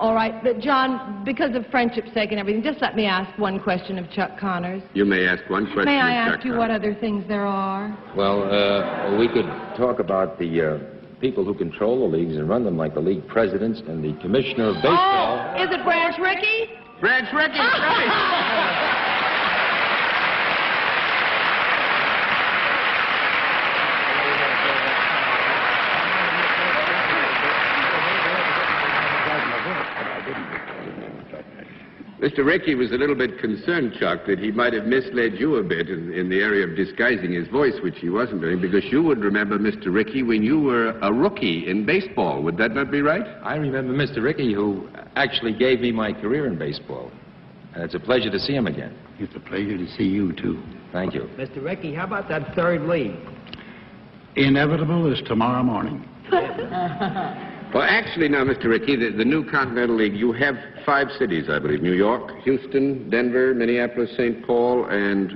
All right, but John, because of friendship's sake and everything, just let me ask one question of Chuck Connors. You may ask one question May I of ask Chuck you Connors. what other things there are? Well, we could talk about the people who control the leagues and run them, like the league presidents and the commissioner of baseball. Oh, is it Branch Rickey? Branch Rickey, right. Mr. Rickey was a little bit concerned, Chuck, that he might have misled you a bit in the area of disguising his voice, which he wasn't doing, because you would remember Mr. Rickey when you were a rookie in baseball. Would that not be right? I remember Mr. Rickey, who actually gave me my career in baseball. And it's a pleasure to see him again. It's a pleasure to see you, too. Thank you. Mr. Rickey, how about that third league? Inevitable is tomorrow morning. Well, actually, now, Mr. Rickey, the new Continental League, you have 5 cities, I believe. New York, Houston, Denver, Minneapolis, St. Paul, and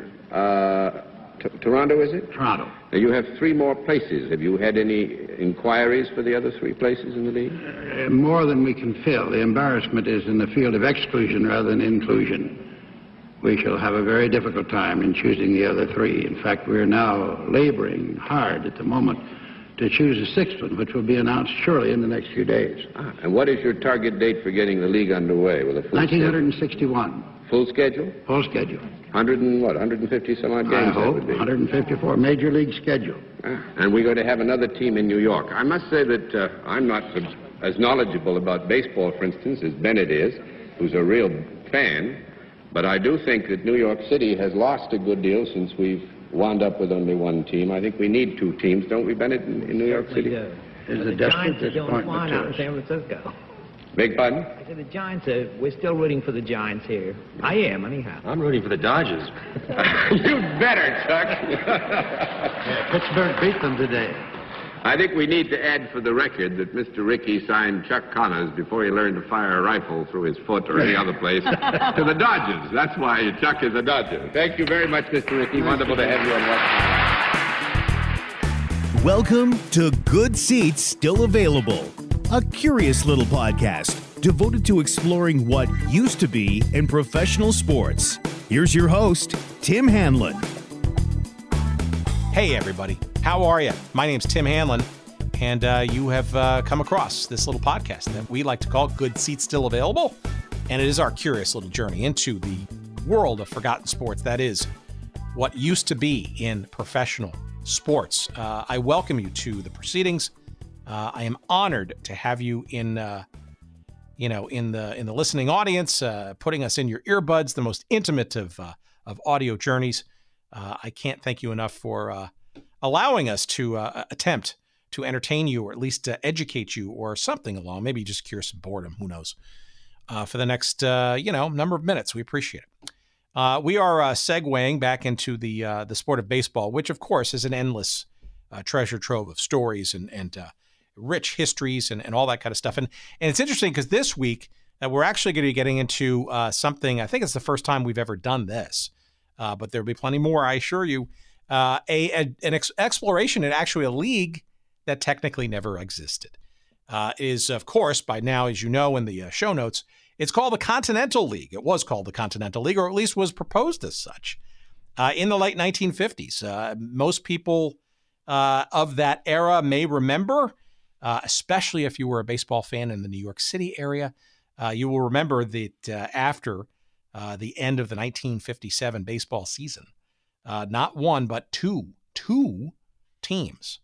Toronto, is it? Toronto. Now, you have 3 more places. Have you had any inquiries for the other 3 places in the league? More than we can fill. The embarrassment is in the field of exclusion rather than inclusion. We shall have a very difficult time in choosing the other 3. In fact, we're now laboring hard at the moment to choose a 6th one, which will be announced surely in the next few days. And what is your target date for getting the league underway with a full 1961. Full schedule? Full schedule. 150 some odd games? I that hope. would be. 154 major league schedule. And we're going to have another team in New York. I must say that I'm not as knowledgeable about baseball, for instance, as Bennett is, who's a real fan. But I do think that New York City has lost a good deal since we've wound up with only 1 team. I think we need 2 teams, don't we, Bennett, in New York City? Is The a Giants desperate are doing fine disappointment out to in us. San Francisco. Beg pardon? I said the Giants we're still rooting for the Giants here. I am, anyhow. I'm rooting for the Dodgers. You better, Chuck. Yeah, Pittsburgh beat them today. I think we need to add for the record that Mr. Rickey signed Chuck Connors before he learned to fire a rifle through his foot or any other place to the Dodgers. That's why Chuck is a Dodger. Thank you very much, Mr. Rickey. Wonderful to have you on Washington. Welcome to Good Seats Still Available, a curious little podcast devoted to exploring what used to be in professional sports. Here's your host, Tim Hanlon. Hey, everybody. How are you? My name's Tim Hanlon, and you have come across this little podcast that we like to call Good Seats Still Available, and it is our curious little journey into the world of forgotten sports. That is what used to be in professional sports. I welcome you to the proceedings. I am honored to have you in the listening audience, putting us in your earbuds, the most intimate of audio journeys. I can't thank you enough for allowing us to attempt to entertain you, or at least educate you, or something along. Maybe just cure some boredom. Who knows? For the next number of minutes, we appreciate it. We are segueing back into the sport of baseball, which of course is an endless treasure trove of stories and rich histories and all that kind of stuff. And it's interesting because this week we're actually going to be getting into something. I think it's the first time we've ever done this. But there'll be plenty more, I assure you. An exploration in actually a league that technically never existed. Is, of course, by now, as you know in the show notes, it's called the Continental League. It was called the Continental League, or at least was proposed as such, in the late 1950s. Most people of that era may remember, especially if you were a baseball fan in the New York City area, you will remember that after the end of the 1957 baseball season, not one, but two teams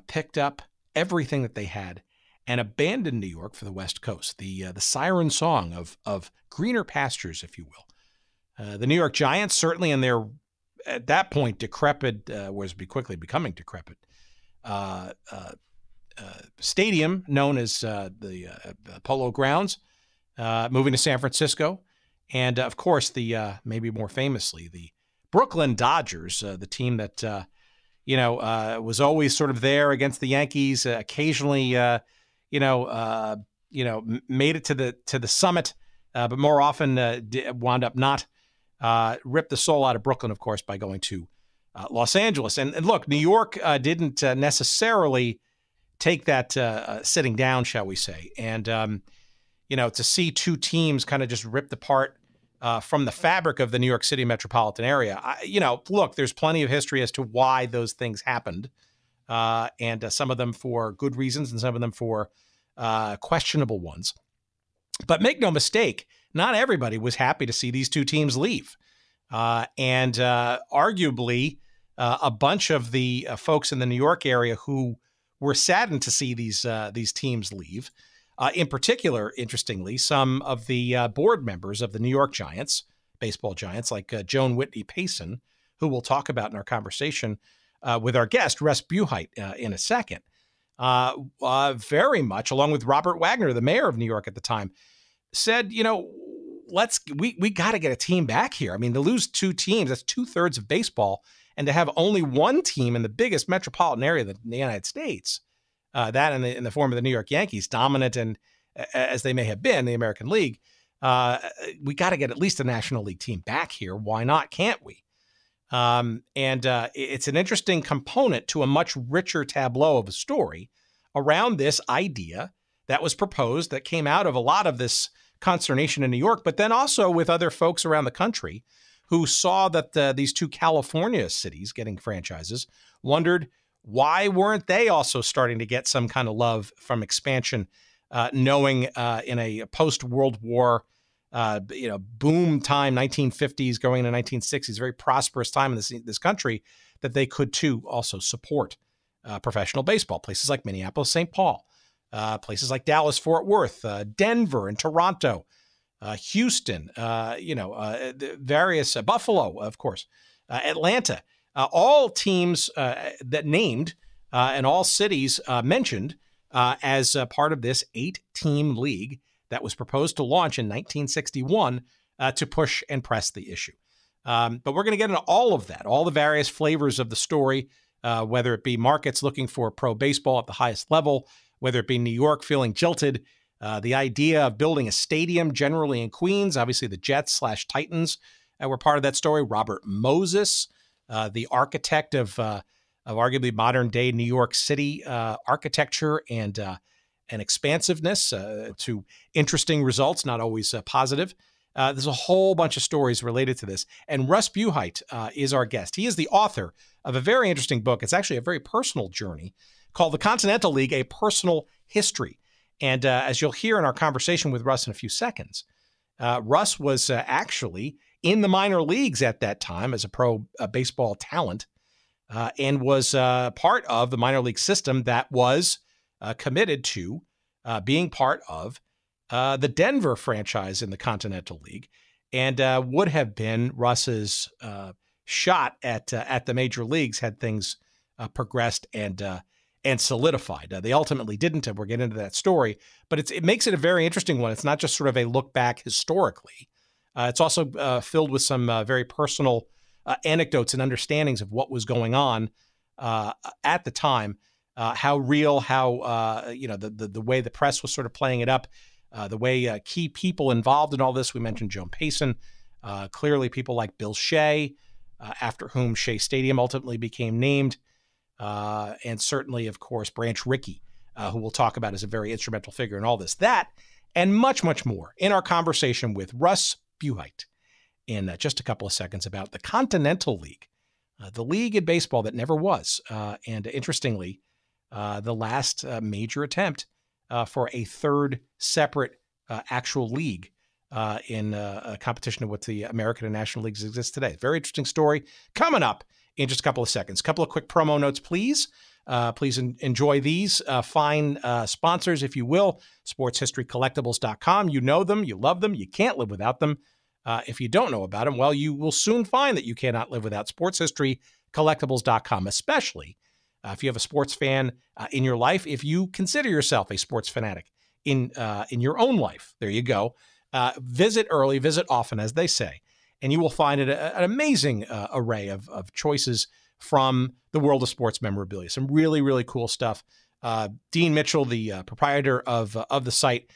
picked up everything that they had and abandoned New York for the West Coast. The siren song of greener pastures, if you will. The New York Giants, certainly in their, at that point, decrepit, was quickly becoming decrepit, stadium known as the Polo Grounds, moving to San Francisco. And, of course, the maybe more famously, the Brooklyn Dodgers, the team that, was always sort of there against the Yankees, occasionally, made it to the summit, but more often wound up not. Ripped the soul out of Brooklyn, of course, by going to Los Angeles. And look, New York didn't necessarily take that sitting down, shall we say. And, to see two teams kind of just ripped apart from the fabric of the New York City metropolitan area. Look, there's plenty of history as to why those things happened, and some of them for good reasons and some of them for questionable ones. But make no mistake, not everybody was happy to see these two teams leave. And arguably, a bunch of the folks in the New York area who were saddened to see these teams leave. In particular, interestingly, some of the board members of the New York Giants, baseball giants, like Joan Whitney Payson, who we'll talk about in our conversation with our guest, Russ Buhite, in a second, very much, along with Robert Wagner, the mayor of New York at the time, said, we got to get a team back here. I mean, to lose two teams, that's 2/3 of baseball, and to have only one team in the biggest metropolitan area in the United States, that in the form of the New York Yankees, dominant and as they may have been, the American League, we got to get at least a National League team back here. Why not? Can't we? And it's an interesting component to a much richer tableau of a story around this idea that was proposed, that came out of a lot of this consternation in New York, but then also with other folks around the country who saw that these two California cities getting franchises wondered, why weren't they also starting to get some kind of love from expansion, knowing in a post-World War, boom time, 1950s going into 1960s, very prosperous time in this country, that they could too also support professional baseball. Places like Minneapolis, St. Paul, places like Dallas, Fort Worth, Denver, and Toronto, Houston, various Buffalo, of course, Atlanta. All teams that named and all cities mentioned as part of this 8-team league that was proposed to launch in 1961 to push and press the issue. But we're going to get into all of that, all the various flavors of the story, whether it be markets looking for pro baseball at the highest level, whether it be New York feeling jilted, the idea of building a stadium generally in Queens. Obviously, the Jets/Titans were part of that story. Robert Moses, the architect of arguably modern day New York City architecture and expansiveness to interesting results, not always positive. There's a whole bunch of stories related to this. And Russ Buhite is our guest. He is the author of a very interesting book. It's actually a very personal journey called The Continental League, A Personal History. And as you'll hear in our conversation with Russ in a few seconds, Russ was actually in the minor leagues at that time as a pro baseball talent, and was part of the minor league system that was committed to being part of the Denver franchise in the Continental League, and would have been Russ's shot at the major leagues had things progressed and solidified. They ultimately didn't, and we'll get into that story, but it makes it a very interesting one. It's not just sort of a look back historically. It's also filled with some very personal anecdotes and understandings of what was going on at the time, how real, how the way the press was sort of playing it up, the way key people involved in all this. We mentioned Joan Payson, clearly people like Bill Shea, after whom Shea Stadium ultimately became named, and certainly, of course, Branch Rickey, who we'll talk about as a very instrumental figure in all this. That and much, much more in our conversation with Russ Buhite in just a couple of seconds about the Continental League, the league in baseball that never was. And interestingly, the last major attempt for a third separate actual league in a competition of what the American and National Leagues exist today. Very interesting story coming up in just a couple of seconds. Couple of quick promo notes, please. Please enjoy these fine sponsors, if you will. SportsHistoryCollectibles.com. You know them. You love them. You can't live without them. If you don't know about them, well, you will soon find that you cannot live without SportsHistoryCollectibles.com, especially if you have a sports fan in your life, if you consider yourself a sports fanatic in your own life. There you go. Visit early, visit often, as they say, and you will find an amazing array of choices from the world of sports memorabilia. Some really, really cool stuff. Dean Mitchell, the proprietor of the site,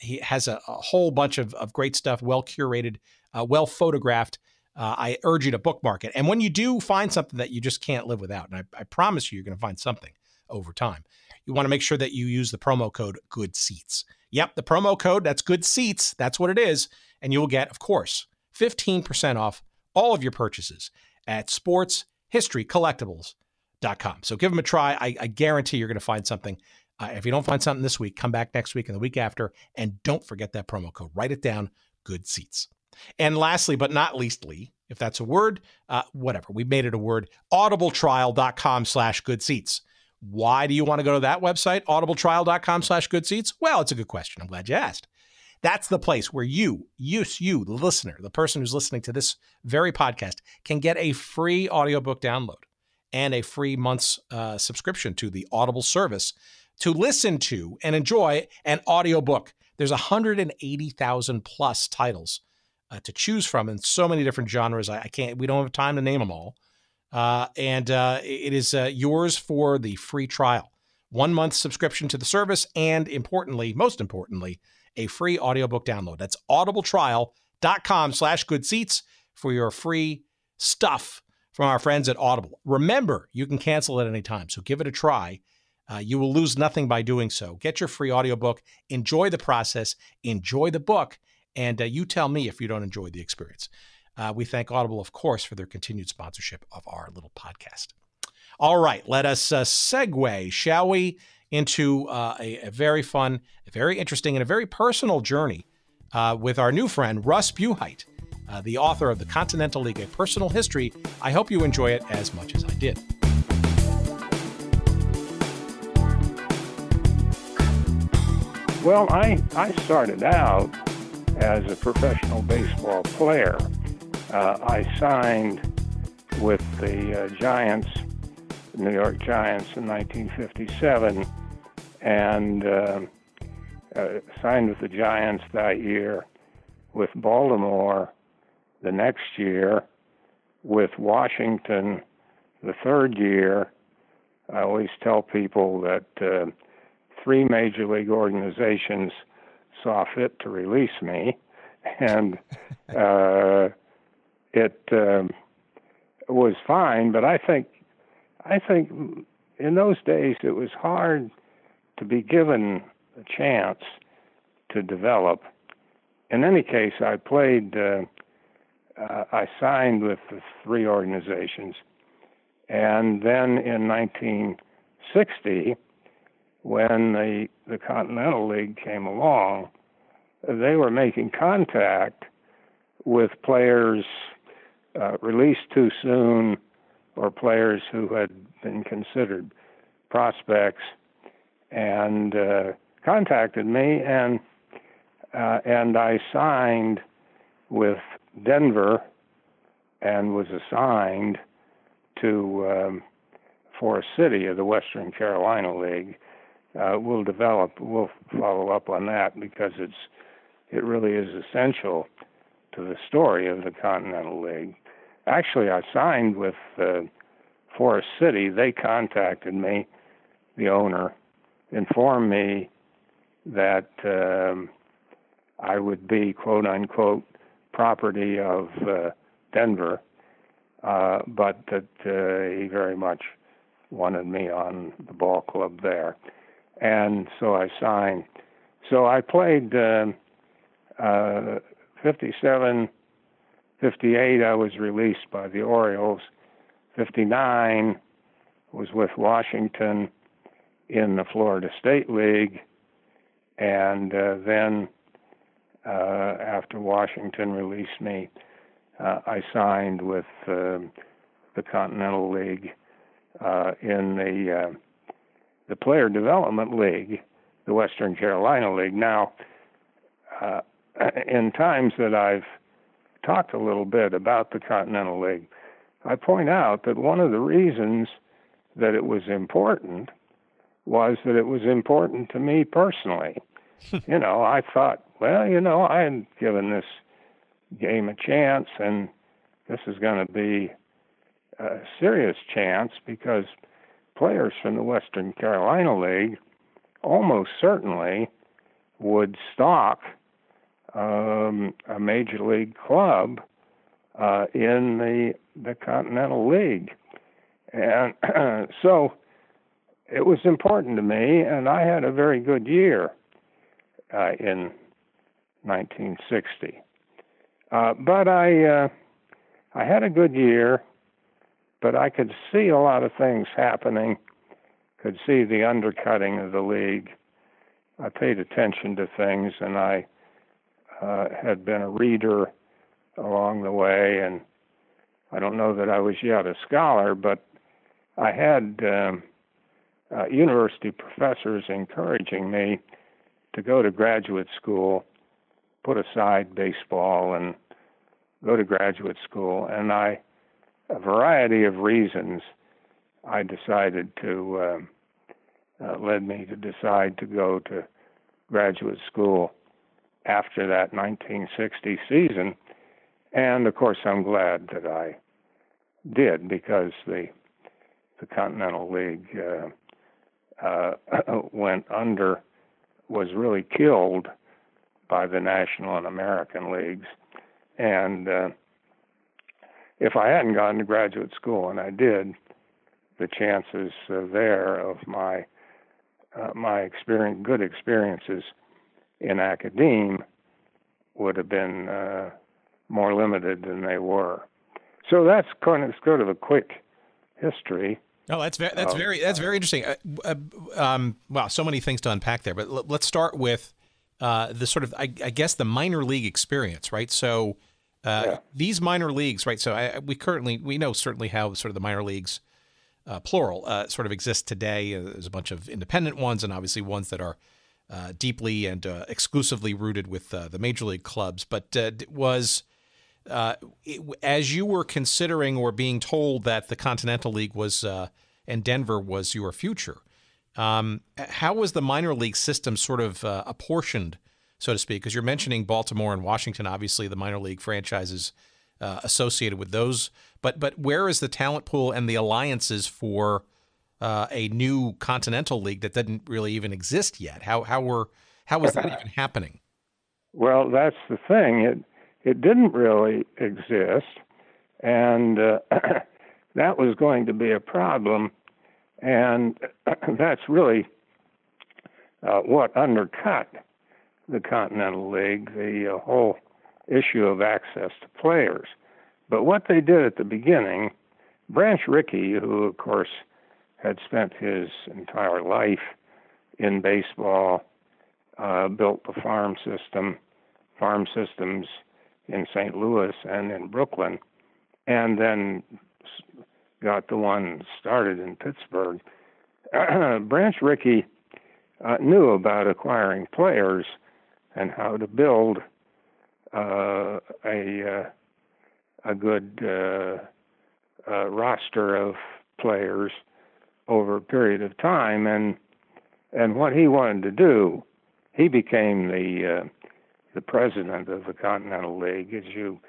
he has a whole bunch of great stuff, well curated, well photographed. I urge you to bookmark it. And when you do find something that you just can't live without, and I promise you're going to find something over time, you want to make sure that you use the promo code GOODSEATS. Yep, the promo code, that's Good Seats. That's what it is. And you will get, of course, 15% off all of your purchases at sportshistorycollectibles.com. So give them a try. I guarantee you're going to find something. If you don't find something this week, come back next week and the week after, and don't forget that promo code. Write it down, Good Seats. And lastly, but not leastly, if that's a word, whatever, we made it a word, audibletrial.com/goodseats. Why do you want to go to that website, audibletrial.com/goodseats? Well, it's a good question. I'm glad you asked. That's the place where you, the listener, the person who's listening to this very podcast, can get a free audiobook download and a free month's subscription to the Audible service to listen to and enjoy an audiobook. There's 180,000 plus titles to choose from in so many different genres. We don't have time to name them all. It is yours for the free trial. 1 month subscription to the service, and most importantly, a free audiobook download. That's audibletrial.com/goodseats for your free stuff from our friends at Audible. Remember, you can cancel at any time, so give it a try. You will lose nothing by doing so. Get your free audiobook, enjoy the process, enjoy the book, and you tell me if you don't enjoy the experience. We thank Audible, of course, for their continued sponsorship of our little podcast. All right, let us segue, shall we, into a very fun, a very interesting, and a very personal journey with our new friend, Russ Buhite, the author of the Continental League, A Personal History. I hope you enjoy it as much as I did. Well, I started out as a professional baseball player. I signed with the Giants, New York Giants, in 1957, and signed with the Giants that year, with Baltimore the next year, with Washington the third year. I always tell people that 3 major league organizations saw fit to release me, and it was fine. But I think in those days it was hard to be given a chance to develop. In any case, I signed with the 3 organizations, and then in 1960, when the Continental League came along, they were making contact with players released too soon, or players who had been considered prospects, and contacted me, and I signed with Denver and was assigned to Forest City of the Western Carolina League. We'll follow up on that, because it really is essential to the story of the Continental League. Actually, I signed with Forest City. They contacted me. The owner informed me that I would be, quote unquote, property of Denver, but that he very much wanted me on the ball club there. And so I signed. So I played 57, 58, I was released by the Orioles. 59 was with Washington in the Florida State League. And then after Washington released me, I signed with the Continental League in the Player Development League, the Western Carolina League. Now, in times that I've talked a little bit about the Continental League, I point out that one of the reasons that it was important was that it was important to me personally. I thought, well, I had given this game a chance, and this is going to be a serious chance, because players from the Western Carolina League almost certainly would stock a major league club in the Continental League. And so it was important to me, and I had a very good year. in 1960. But I had a good year, but I could see a lot of things happening, could see the undercutting of the league. I paid attention to things, and I had been a reader along the way, and I don't know that I was yet a scholar, but I had university professors encouraging me to go to graduate school, put aside baseball, and go to graduate school. And a variety of reasons, I decided to, led me to decide to go to graduate school after that 1960 season. And of course, I'm glad that I did, because the Continental League went under, was really killed by the National and American Leagues. And if I hadn't gone to graduate school, and I did, the chances there of my good experiences in academia would have been more limited than they were. So that's kind of a quick history. Oh, that's very interesting. Wow, so many things to unpack there. But let's start with the sort of, I guess, the minor league experience, right? So these minor leagues, right? So we know certainly how sort of the minor leagues, plural, sort of exist today. There's a bunch of independent ones, and obviously ones that are deeply and exclusively rooted with the major league clubs. But as you were considering or being told that the Continental League was and Denver was your future, how was the minor league system sort of apportioned, so to speak? Because you're mentioning Baltimore and Washington, obviously the minor league franchises associated with those. But where is the talent pool and the alliances for a new Continental League that didn't really even exist yet? How was that even happening? Well, that's the thing. It didn't really exist, and that was going to be a problem, and that's really what undercut the Continental League, the whole issue of access to players. But what they did at the beginning, Branch Rickey, who, of course, had spent his entire life in baseball, built the farm systems in St. Louis and in Brooklyn, and then got the one started in Pittsburgh. Branch Rickey knew about acquiring players and how to build a good roster of players over a period of time, and what he wanted to do, he became the president of the Continental League, as you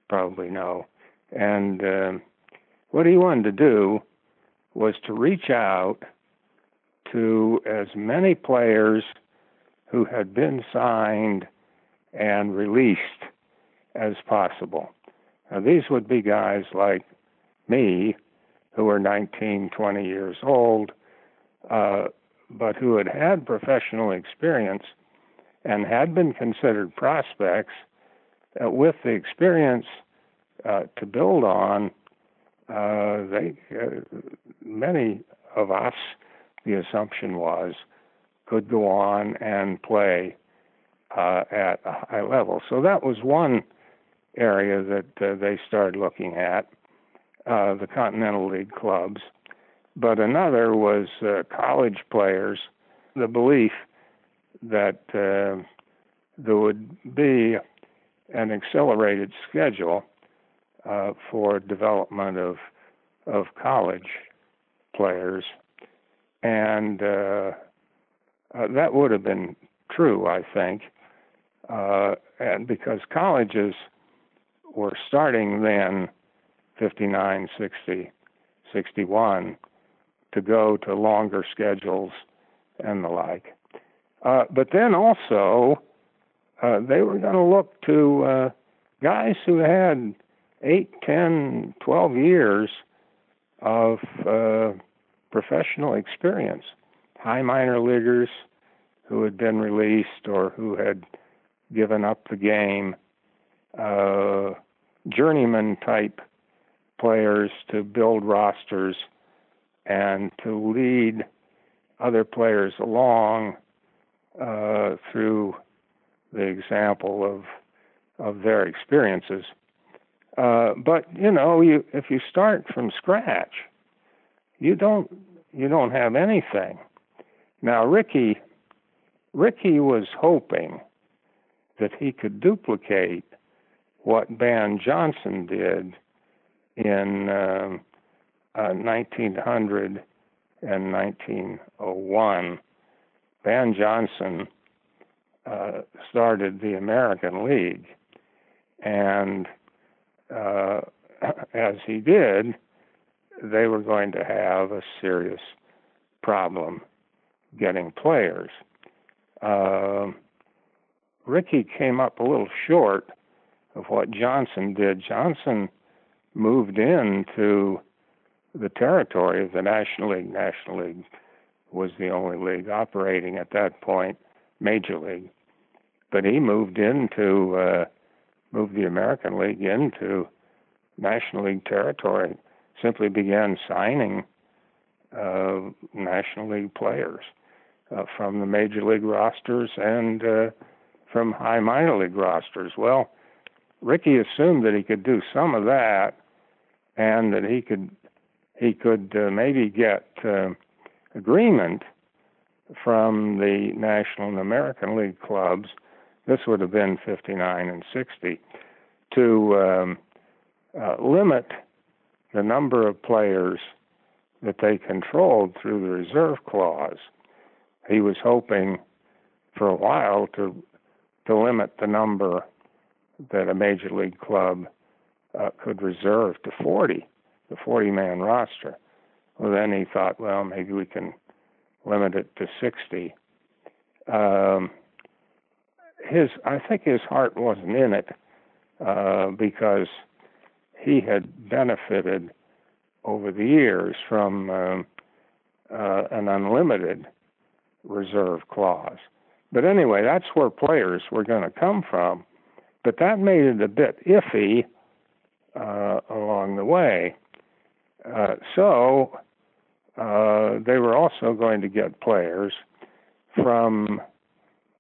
probably know. And what he wanted to do was to reach out to as many players who had been signed and released as possible. Now, these would be guys like me, who were 19, 20 years old, but who had had professional experience and had been considered prospects, with the experience to build on. Many of us, the assumption was, could go on and play at a high level. So that was one area that they started looking at, the Continental League clubs. But another was college players, the belief that there would be an accelerated schedule for development of college players. And that would have been true, I think, and because colleges were starting then, 59, 60, 61, to go to longer schedules and the like. But then also, they were going to look to guys who had 8, 10, 12 years of professional experience, high minor leaguers, who had been released or who had given up the game, journeyman-type players to build rosters and to lead other players along through the example of their experiences. But if you start from scratch, you don't have anything. Now, Ricky was hoping that he could duplicate what Van Johnson did in 1900 and 1901. Van Johnson started the American League, and as he did, they were going to have a serious problem getting players. Ricky came up a little short of what Johnson did. Johnson moved into the territory of the National League. National League was the only league operating at that point, Major League. But he moved the American League into National League territory, simply began signing National League players from the Major League rosters and from high minor league rosters. Well, Ricky assumed that he could do some of that and that he could maybe get agreement from the National and American League clubs. This would have been 59 and 60, to limit the number of players that they controlled through the reserve clause. He was hoping for a while to limit the number that a major league club could reserve to 40, the 40-man roster. Well, then he thought, well, maybe we can limit it to 60. I think his heart wasn't in it because he had benefited over the years from an unlimited reserve clause. But anyway, that's where players were going to come from. But that made it a bit iffy along the way. So they were also going to get players from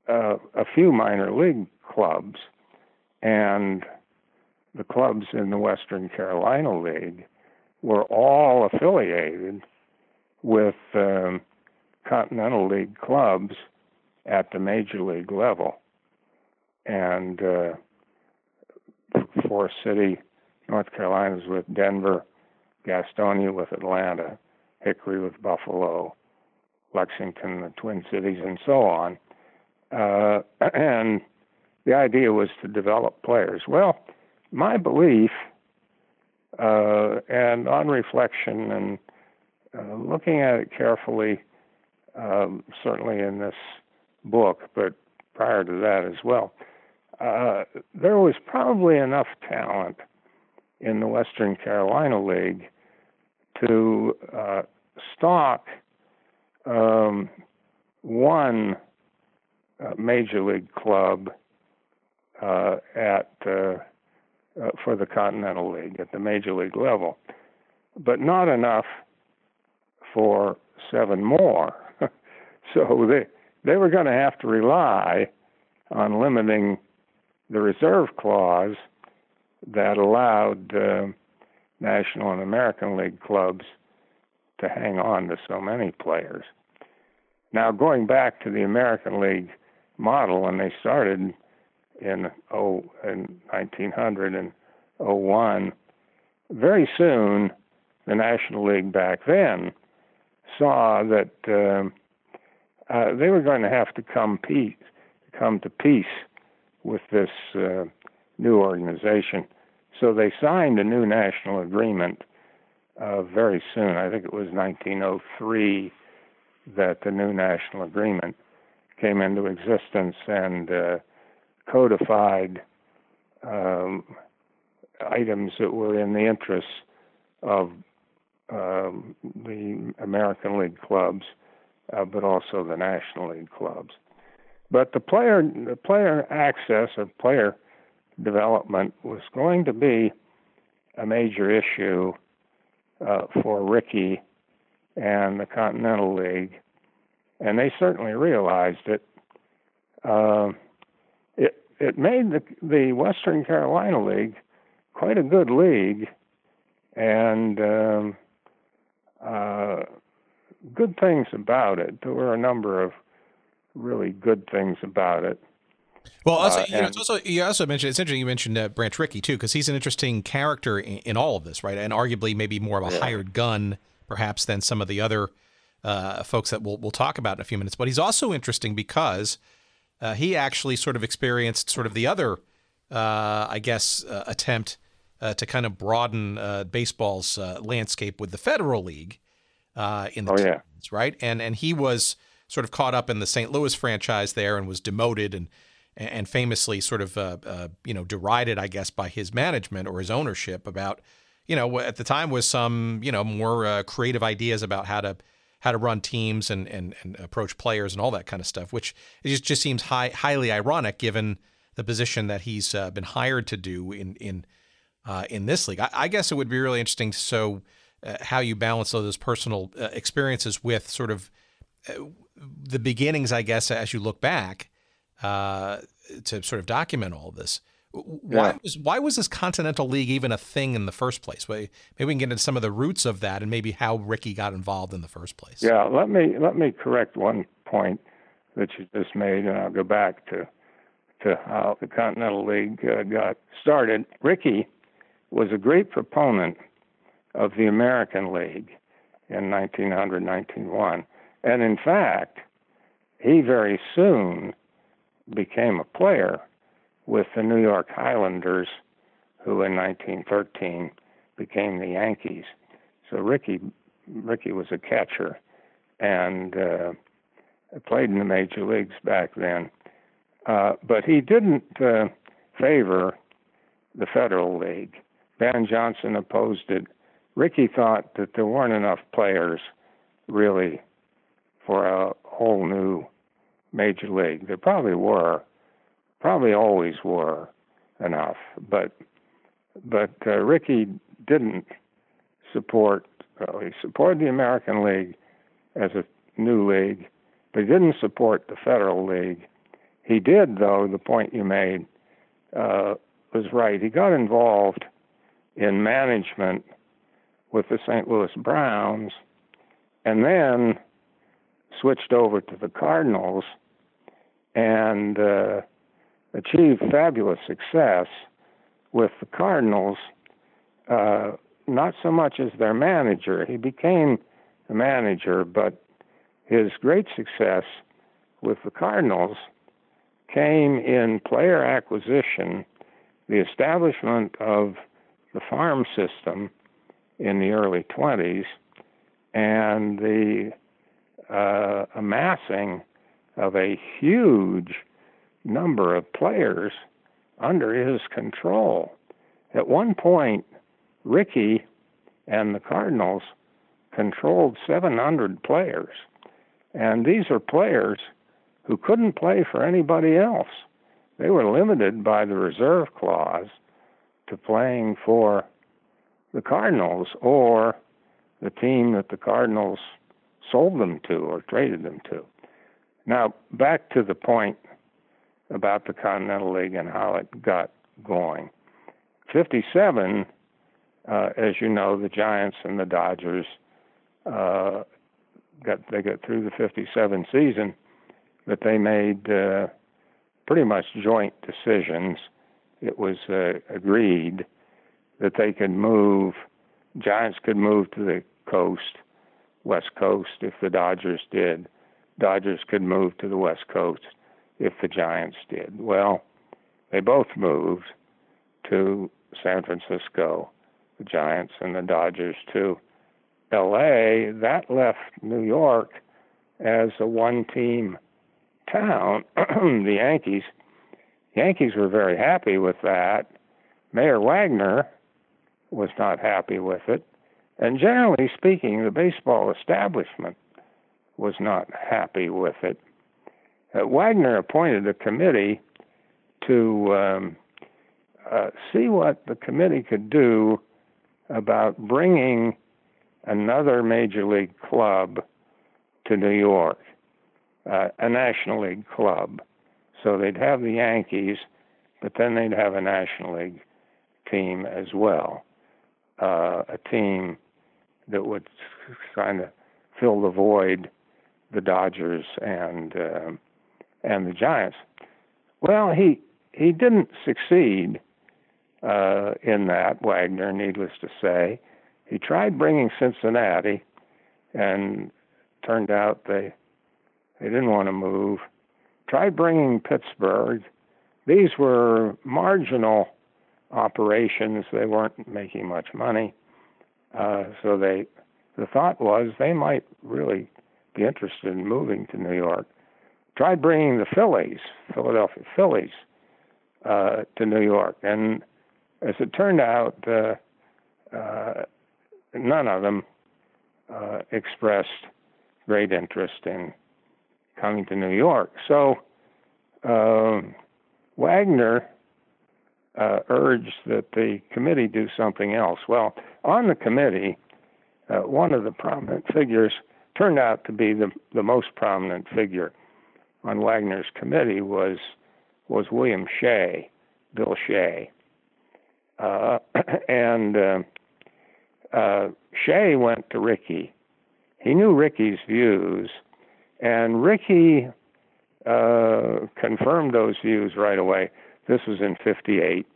a few minor league clubs, and the clubs in the Western Carolina League were all affiliated with Continental League clubs at the major league level. And Forest City, North Carolina, is with Denver, Gastonia with Atlanta, Hickory with Buffalo, Lexington, the Twin Cities, and so on. And the idea was to develop players. Well, my belief, and on reflection and looking at it carefully, certainly in this book, but prior to that as well, there was probably enough talent in the Western Carolina League to stock one major league club for the Continental League at the major league level, but not enough for 7 more. So they were going to have to rely on limiting the reserve clause that allowed National and American League clubs to hang on to so many players. Now, going back to the American League model, when they started in 1900 and 01, very soon the National League back then saw that they were going to have to come to peace with this new organization. So they signed a new national agreement very soon. I think it was 1903 that the new national agreement came into existence and codified items that were in the interests of the American League clubs, but also the National League clubs. But the player access or player development was going to be a major issue for Rickey and the Continental League, and they certainly realized it. It made the Western Carolina League quite a good league, and good things about it. There were a number of really good things about it. Well, also, you also mentioned, it's interesting you mentioned Branch Rickey, too, because he's an interesting character in all of this, right? And arguably maybe more of a hired gun, perhaps, than some of the other folks that we'll talk about in a few minutes. But he's also interesting because he actually sort of experienced sort of the other, attempt to kind of broaden baseball's landscape with the Federal League in the teens, right? And he was sort of caught up in the St. Louis franchise there and was demoted and famously sort of, derided, I guess, by his management or his ownership about, at the time was some, more creative ideas about how to run teams and approach players and all that kind of stuff, which it just seems highly ironic given the position that he's been hired to do in this league. I guess it would be really interesting to how you balance those personal experiences with sort of the beginnings, I guess, as you look back to sort of document all of this. Why was this Continental League even a thing in the first place? Maybe we can get into some of the roots of that and maybe how Rickey got involved in the first place. Yeah, let me correct one point that you just made, and I'll go back to how the Continental League got started. Rickey was a great proponent of the American League in 1901. And in fact, he very soon became a player with the New York Highlanders, who in 1913 became the Yankees. So Rickey was a catcher and played in the major leagues back then. But he didn't favor the Federal League. Van Johnson opposed it. Rickey thought that there weren't enough players really for a whole new major league. There probably always were enough, but Rickey didn't support. He supported the American League as a new league, but he didn't support the Federal League. He did, though. The point you made was right. He got involved in management with the St. Louis Browns, and then switched over to the Cardinals and achieved fabulous success with the Cardinals, not so much as their manager. He became the manager, but his great success with the Cardinals came in player acquisition, the establishment of the farm system in the early 20s, and the amassing of a huge number of players under his control. At one point, Rickey and the Cardinals controlled 700 players, and these are players who couldn't play for anybody else. They were limited by the reserve clause to playing for the Cardinals or the team that the Cardinals sold them to or traded them to. Now, back to the point about the Continental League and how it got going. 57, as you know, the Giants and the Dodgers got through the 57 season, but they made pretty much joint decisions. It was agreed that they could move, Giants could move to the coast, West Coast, if the Dodgers did. Dodgers could move to the West Coast if the Giants did. Well, they both moved to San Francisco, the Giants and the Dodgers to L.A. That left New York as a one-team town. The Yankees were very happy with that. Mayor Wagner was not happy with it. And generally speaking, the baseball establishment was not happy with it. Wagner appointed a committee to see what the committee could do about bringing another major league club to New York, a National League club. So they'd have the Yankees, but then they'd have a National League team as well, a team that would kind of fill the void the Dodgers and the Giants. Well, he didn't succeed in that, Wagner, needless to say. He tried bringing Cincinnati, and turned out they didn't want to move. Tried bringing Pittsburgh. These were marginal operations. They weren't making much money. So the thought was they might really be interested in moving to New York. Tried bringing the Philadelphia Phillies, to New York. And as it turned out, none of them expressed great interest in coming to New York. So Wagner urged that the committee do something else. Well, on the committee, one of the prominent figures turned out to be the most prominent figure on Wagner's committee was William Shea, Bill Shea. And Shea went to Rickey. He knew Rickey's views, and Rickey confirmed those views right away. This was in 58.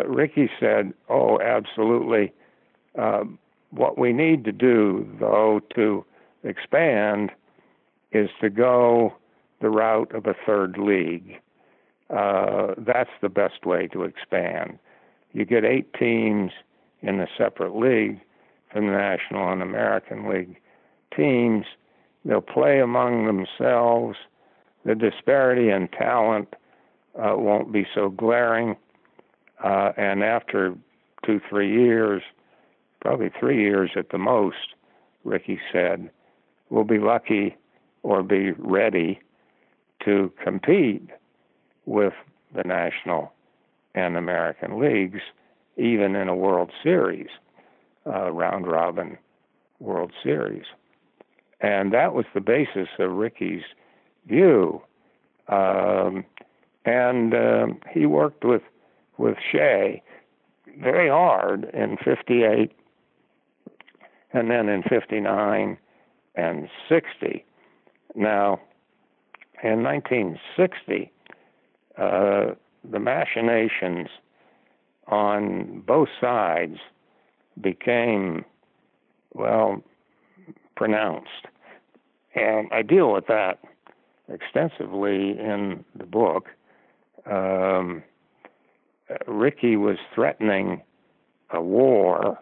Rickey said, oh, absolutely. What we need to do, though, to expand is to go the route of a third league. That's the best way to expand. You get 8 teams in a separate league from the National and American League teams. They'll play among themselves. The disparity in talent won't be so glaring. And after 2-3 years, probably 3 years at the most, Rickey said, we'll be lucky or be ready to compete with the National and American Leagues, even in a World Series, round-robin World Series. And that was the basis of Rickey's view. And he worked with Shea very hard in 58, and then in 59 and 60. Now, in 1960, the machinations on both sides became, well, pronounced. And I deal with that extensively in the book. Rickey was threatening a war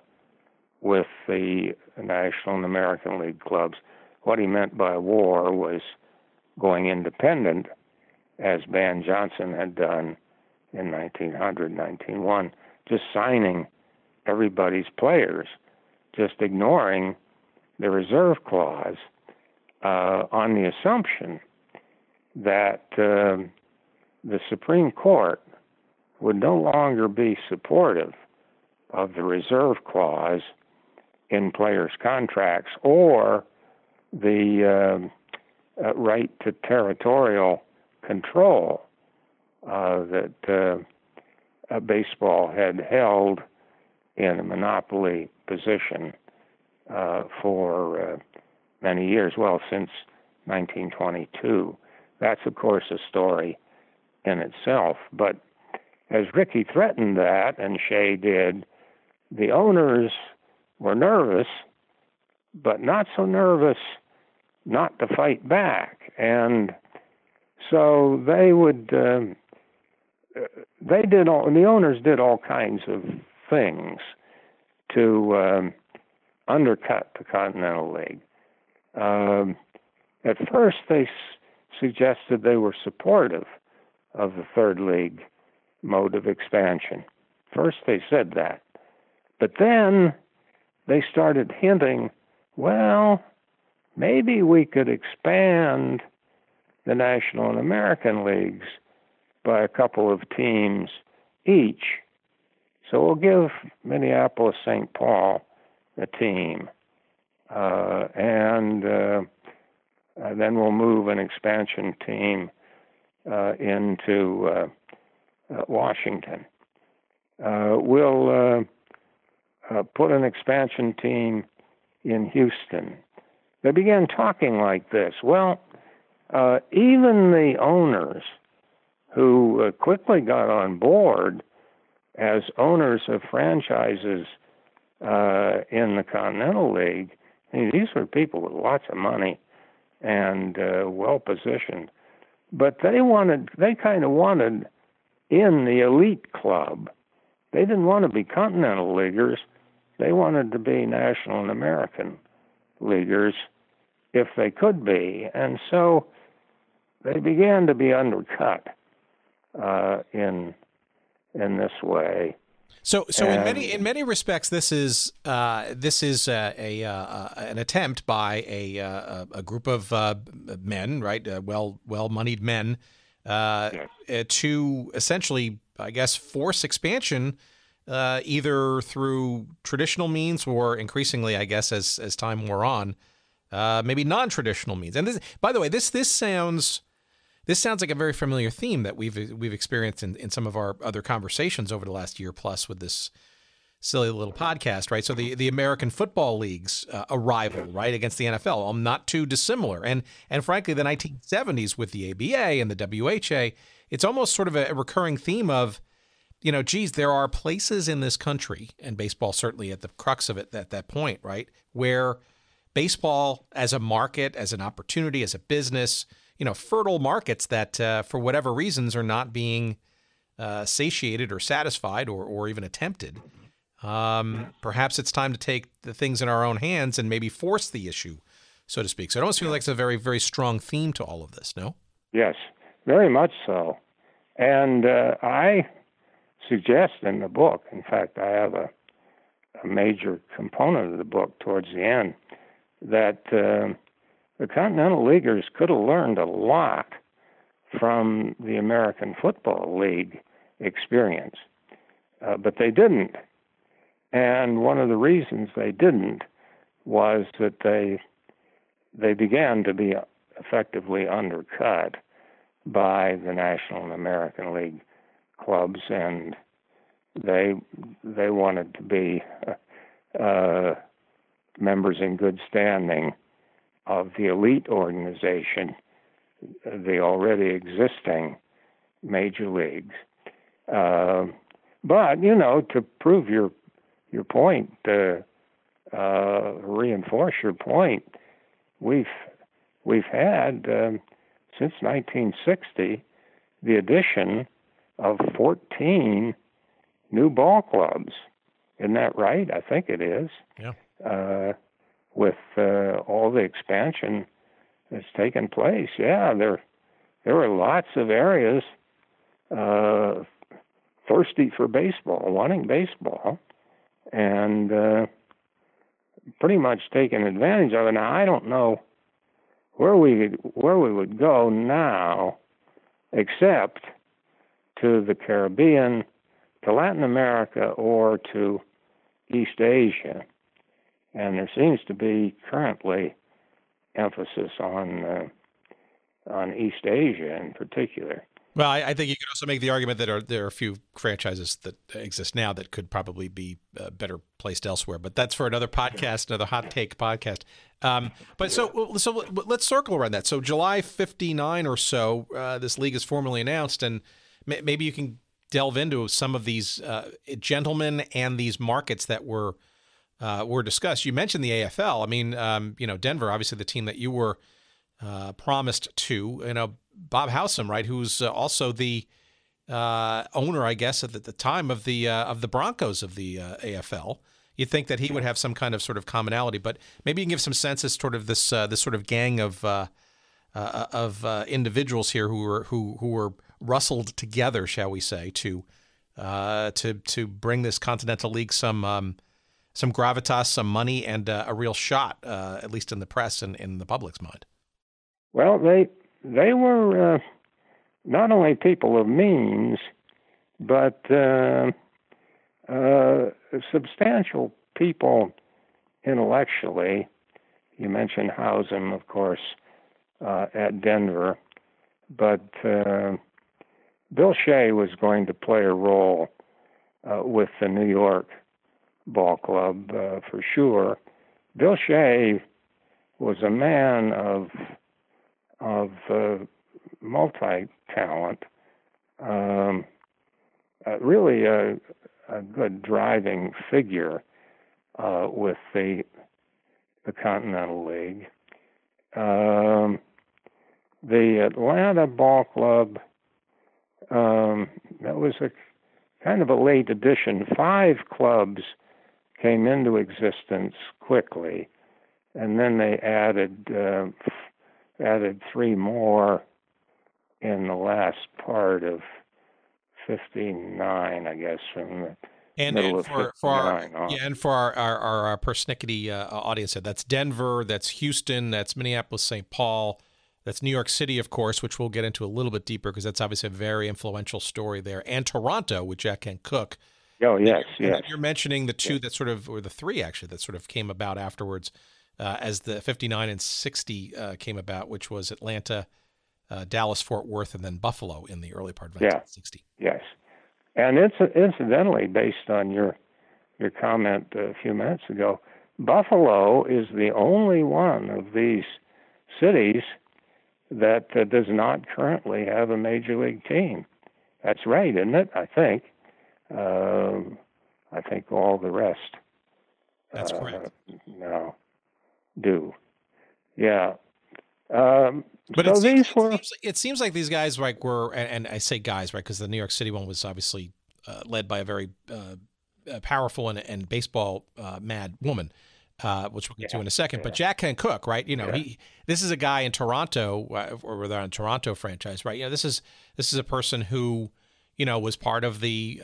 with the National and American League clubs. What he meant by war was going independent, as Van Johnson had done in 1900, 1901, just signing everybody's players, just ignoring the reserve clause on the assumption that the Supreme Court would no longer be supportive of the reserve clause in players' contracts or the right to territorial control that baseball had held in a monopoly position for many years, well, since 1922. That's, of course, a story in itself. But as Rickey threatened that, and Shea did, the owners were nervous, but not so nervous not to fight back. And so the owners did all kinds of things to undercut the Continental League. At first, they suggested they were supportive of the third league mode of expansion. First, they said that. But then they started hinting, well, maybe we could expand the National and American Leagues by a couple of teams each. So we'll give Minneapolis-St. Paul a team, and then we'll move an expansion team into Washington. We'll put an expansion team in Houston. They began talking like this. Well, even the owners who quickly got on board as owners of franchises in the Continental League, these were people with lots of money and well-positioned. But they kind of wanted in the elite club. They didn't want to be Continental Leaguers. They wanted to be National and American Leaguers if they could be. And so they began to be undercut in this way. So in many respects, this is an attempt by a group of men, right, well-moneyed men, to essentially, I guess, force expansion, either through traditional means or increasingly, I guess, as time wore on, maybe non-traditional means. And this, by the way, this sounds like a very familiar theme that we've experienced in some of our other conversations over the last year plus with this silly little podcast, right? So the American Football League's arrival, right, against the NFL, not too dissimilar. And frankly, the 1970s with the ABA and the WHA, it's almost sort of a recurring theme of, geez, there are places in this country, and baseball certainly at the crux of it at that point, right, where baseball as a market, as an opportunity, as a business, fertile markets that for whatever reasons are not being satiated or satisfied or even attempted. Perhaps it's time to take the things in our own hands and maybe force the issue, so to speak. So it almost feels like it's a very, very strong theme to all of this, no? Yes, very much so. And I suggest in the book, in fact, I have a major component of the book towards the end, that the Continental Leaguers could have learned a lot from the American Football League experience, but they didn't. And one of the reasons they didn't was that they began to be effectively undercut by the National and American League clubs, and they wanted to be members in good standing of the elite organization, the already existing major leagues. But, to prove your point, reinforce your point, we've had, since 1960, the addition of 14 new ball clubs. Isn't that right? I think it is. Yeah. With all the expansion that's taken place. Yeah, there are lots of areas thirsty for baseball, wanting baseball, and pretty much taking advantage of it. Now, I don't know where we would go now, except to the Caribbean, to Latin America, or to East Asia. And there seems to be currently emphasis on East Asia in particular. Well, I think you could also make the argument that there are a few franchises that exist now that could probably be better placed elsewhere. But that's for another podcast, another hot take podcast. But so let's circle around that. So July 59 or so, this league is formally announced, and maybe you can delve into some of these gentlemen and these markets that were discussed. You mentioned the AFL. I mean, Denver, obviously the team that you were promised to. Bob Howsam, right, who's also the owner, I guess, at the time of the Broncos of the AFL. You'd think that he would have some kind of sort of commonality, but maybe you can give some sense as sort of this sort of gang of individuals here who were rustled together, shall we say, to bring this Continental League some gravitas, some money, and a real shot, at least in the press and in the public's mind. Well, they were not only people of means, but substantial people intellectually. You mentioned Hausen, of course, at Denver, but Bill Shea was going to play a role with the New York ball club for sure. Bill Shea was a man of multi-talent, really a good driving figure with the Continental League. The Atlanta Ball Club, that was a kind of a late addition. 5 clubs came into existence quickly, and then they added 3 more in the last part of 59, I guess, from the middle of 59 on. Yeah, and for our persnickety audience, that's Denver, that's Houston, that's Minneapolis, St. Paul, that's New York City, of course, which we'll get into a little bit deeper because that's obviously a very influential story there, and Toronto with Jack Kent Cooke. Oh, yes, and you're mentioning the 2 that sort of, or the 3 actually, that sort of came about afterwards as the 59 and 60 came about, which was Atlanta, Dallas, Fort Worth, and then Buffalo in the early part of 1960. Yes. And it's incidentally, based on your comment a few minutes ago, Buffalo is the only one of these cities that does not currently have a major league team. That's right, isn't it? I think. I think all the rest. That's correct. No, do. Yeah. But so it seems like these guys were, and I say guys, right, because the New York City one was obviously led by a very powerful and baseball mad woman, which we'll get to in a second. But Jack Kent Cooke, right? This is a guy in Toronto, or rather on Toronto franchise, right? This is a person who, was part of the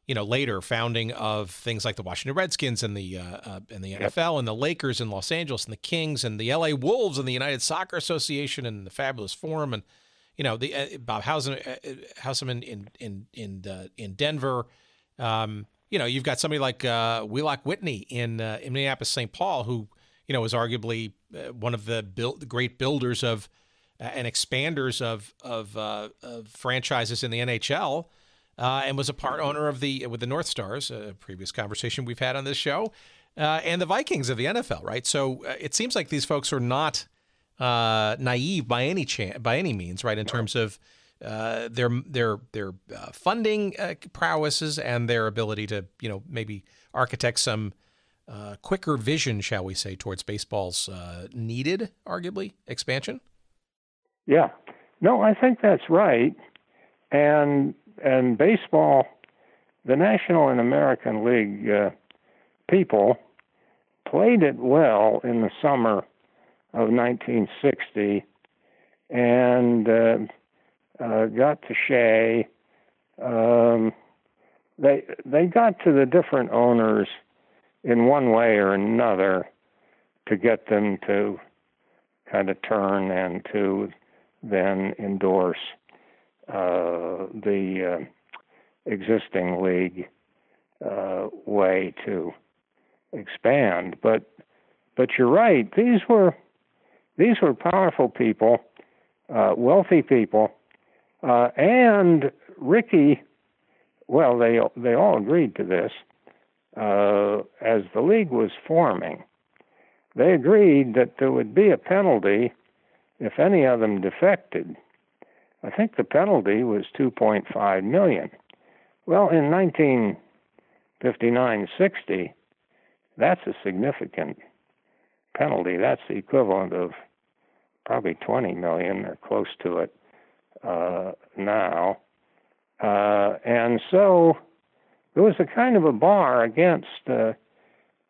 later founding of things like the Washington Redskins and the NFL and the Lakers in Los Angeles and the Kings and the LA Wolves and the United Soccer Association and the Fabulous Forum and the Bob Houseman in Denver. You've got somebody like Wheelock Whitney in Minneapolis, St. Paul, who was arguably one of the great builders of and expanders of franchises in the NHL. And was a part owner with the North Stars, a previous conversation we've had on this show, and the Vikings of the NFL, right? So it seems like these folks are not naive by any means, right? In terms of their funding prowesses and their ability to maybe architect some quicker vision, shall we say, towards baseball's needed, arguably, expansion. Yeah, no, I think that's right, and baseball, the National and American League people played it well in the summer of 1960 and got to Shea. They got to the different owners in one way or another to get them to kind of turn and to then endorse the existing league way to expand, but you're right. These were powerful people, wealthy people, and Rickey. Well, they all agreed to this as the league was forming. They agreed that there would be a penalty if any of them defected. I think the penalty was $2.5 million. Well, in 1959-60, that's a significant penalty. That's the equivalent of probably $20 million or close to it now. And so there was a kind of a bar against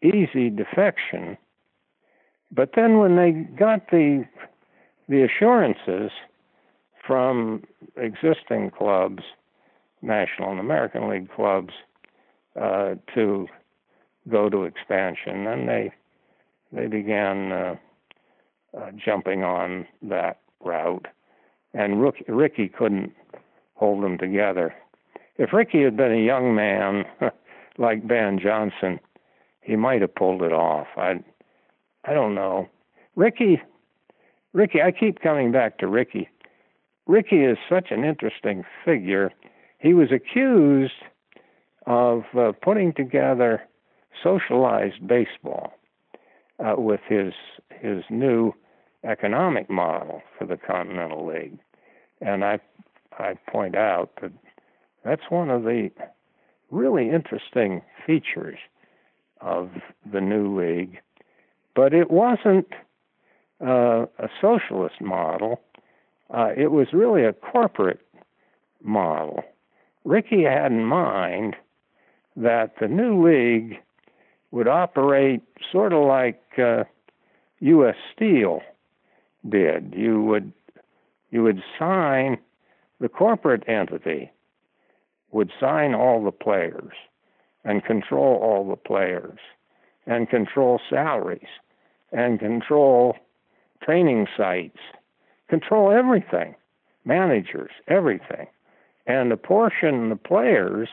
easy defection. But then when they got the assurances from existing clubs, National and American League clubs, to go to expansion, then they began jumping on that route, and Ricky couldn't hold them together. If Ricky had been a young man like Van Johnson, he might have pulled it off. I don't know. Ricky, I keep coming back to Ricky. Ricky is such an interesting figure. He was accused of putting together socialized baseball with his new economic model for the Continental League. And I point out that that's one of the really interesting features of the new league. But it wasn't a socialist model. It was really a corporate model. Ricky had in mind that the new league would operate sort of like U.S. Steel did. You would sign, the corporate entity would sign all the players and control all the players and control salaries and control training sites, control everything, managers, everything, and apportion the players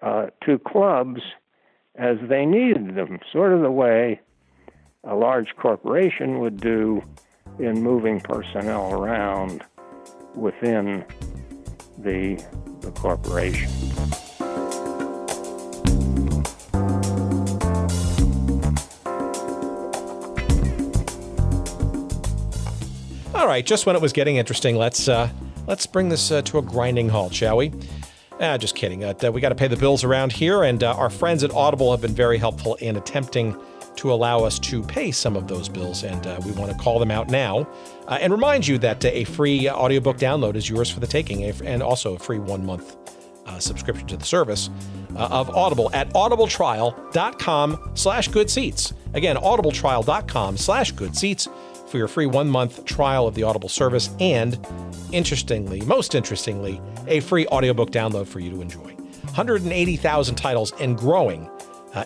to clubs as they needed them, sort of the way a large corporation would do in moving personnel around within the corporation. All right, just when it was getting interesting, let's bring this to a grinding halt, shall we? Just kidding. We got to pay the bills around here, and our friends at Audible have been very helpful in attempting to allow us to pay some of those bills, and we want to call them out now and remind you that a free audiobook download is yours for the taking, and also a free 1-month subscription to the service of Audible at audibletrial.com/goodseats. Again, audibletrial.com/goodseats for your free 1-month trial of the Audible service, and most interestingly, a free audiobook download for you to enjoy. 180,000 titles and growing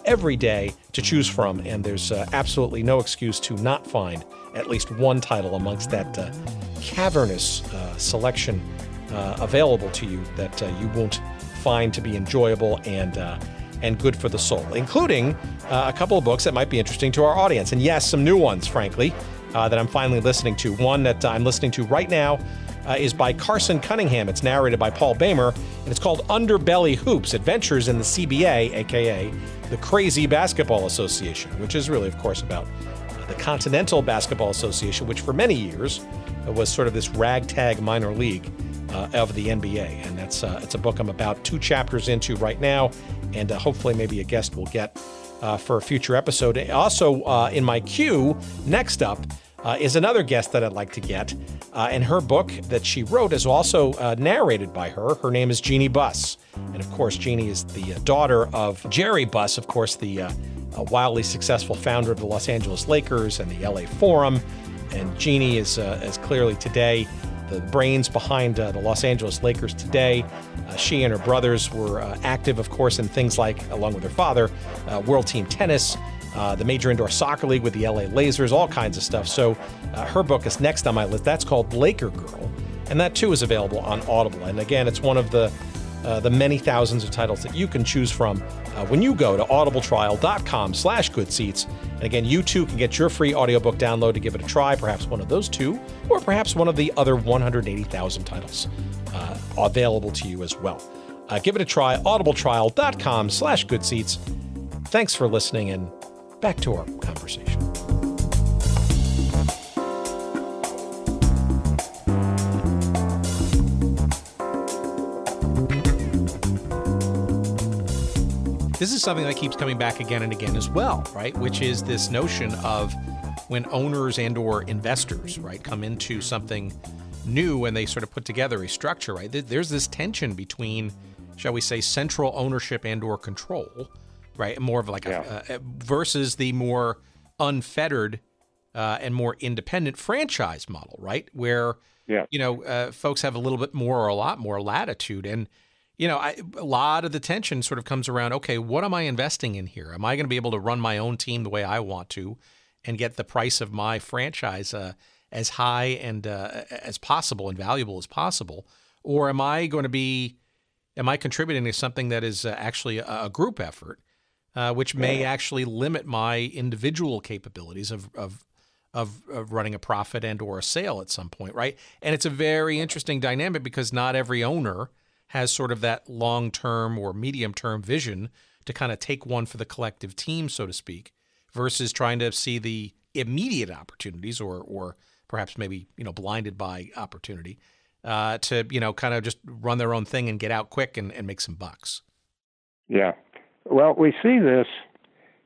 every day to choose from, and there's absolutely no excuse to not find at least one title amongst that cavernous selection available to you that you won't find to be enjoyable and good for the soul, including a couple of books that might be interesting to our audience. And yes, some new ones, frankly, that I'm finally listening to. One that I'm listening to right now is by Carson Cunningham. It's narrated by Paul Bamer, and it's called Underbelly Hoops, Adventures in the CBA, a.k.a. the Crazy Basketball Association, which is really, of course, about the Continental Basketball Association, which for many years was sort of this ragtag minor league of the NBA. And it's a book I'm about 2 chapters into right now, and hopefully maybe a guest will get for a future episode. Also, in my queue, next up, is another guest that I'd like to get, and her book that she wrote is also narrated by her. Her name is Jeannie Buss, and of course, Jeannie is the daughter of Jerry Buss, of course, the wildly successful founder of the Los Angeles Lakers and the LA Forum, and Jeannie is clearly today the brains behind the Los Angeles Lakers today. She and her brothers were active, of course, in things like, along with her father, World Team Tennis, the Major Indoor Soccer League with the LA Lasers, all kinds of stuff. So her book is next on my list. That's called Laker Girl, and that too is available on Audible. And again, it's one of the many thousands of titles that you can choose from when you go to audibletrial.com/goodseats. And again, you too can get your free audiobook download to give it a try, perhaps one of those 2, or perhaps one of the other 180,000 titles available to you as well. Give it a try, audibletrial.com/goodseats. Thanks for listening, and back to our conversation. This is something that keeps coming back again and again as well, right? Which is this notion of when owners and or investors, right, come into something new and they sort of put together a structure, right? There's this tension between, shall we say, central ownership and or control, right? More of like a versus the more unfettered and more independent franchise model, right? Where, folks have a little bit more or a lot more latitude. And, a lot of the tension sort of comes around, okay, what am I investing in here? Am I going to be able to run my own team the way I want to and get the price of my franchise as high and as possible and valuable as possible? Or am I contributing to something that is actually a group effort, which may actually limit my individual capabilities of running a profit and or a sale at some point, right? And it's a very interesting dynamic because not every owner has sort of that long-term or medium-term vision to kind of take one for the collective team, so to speak, versus trying to see the immediate opportunities or perhaps maybe, blinded by opportunity to, kind of just run their own thing and get out quick and make some bucks. Yeah. Well, we see this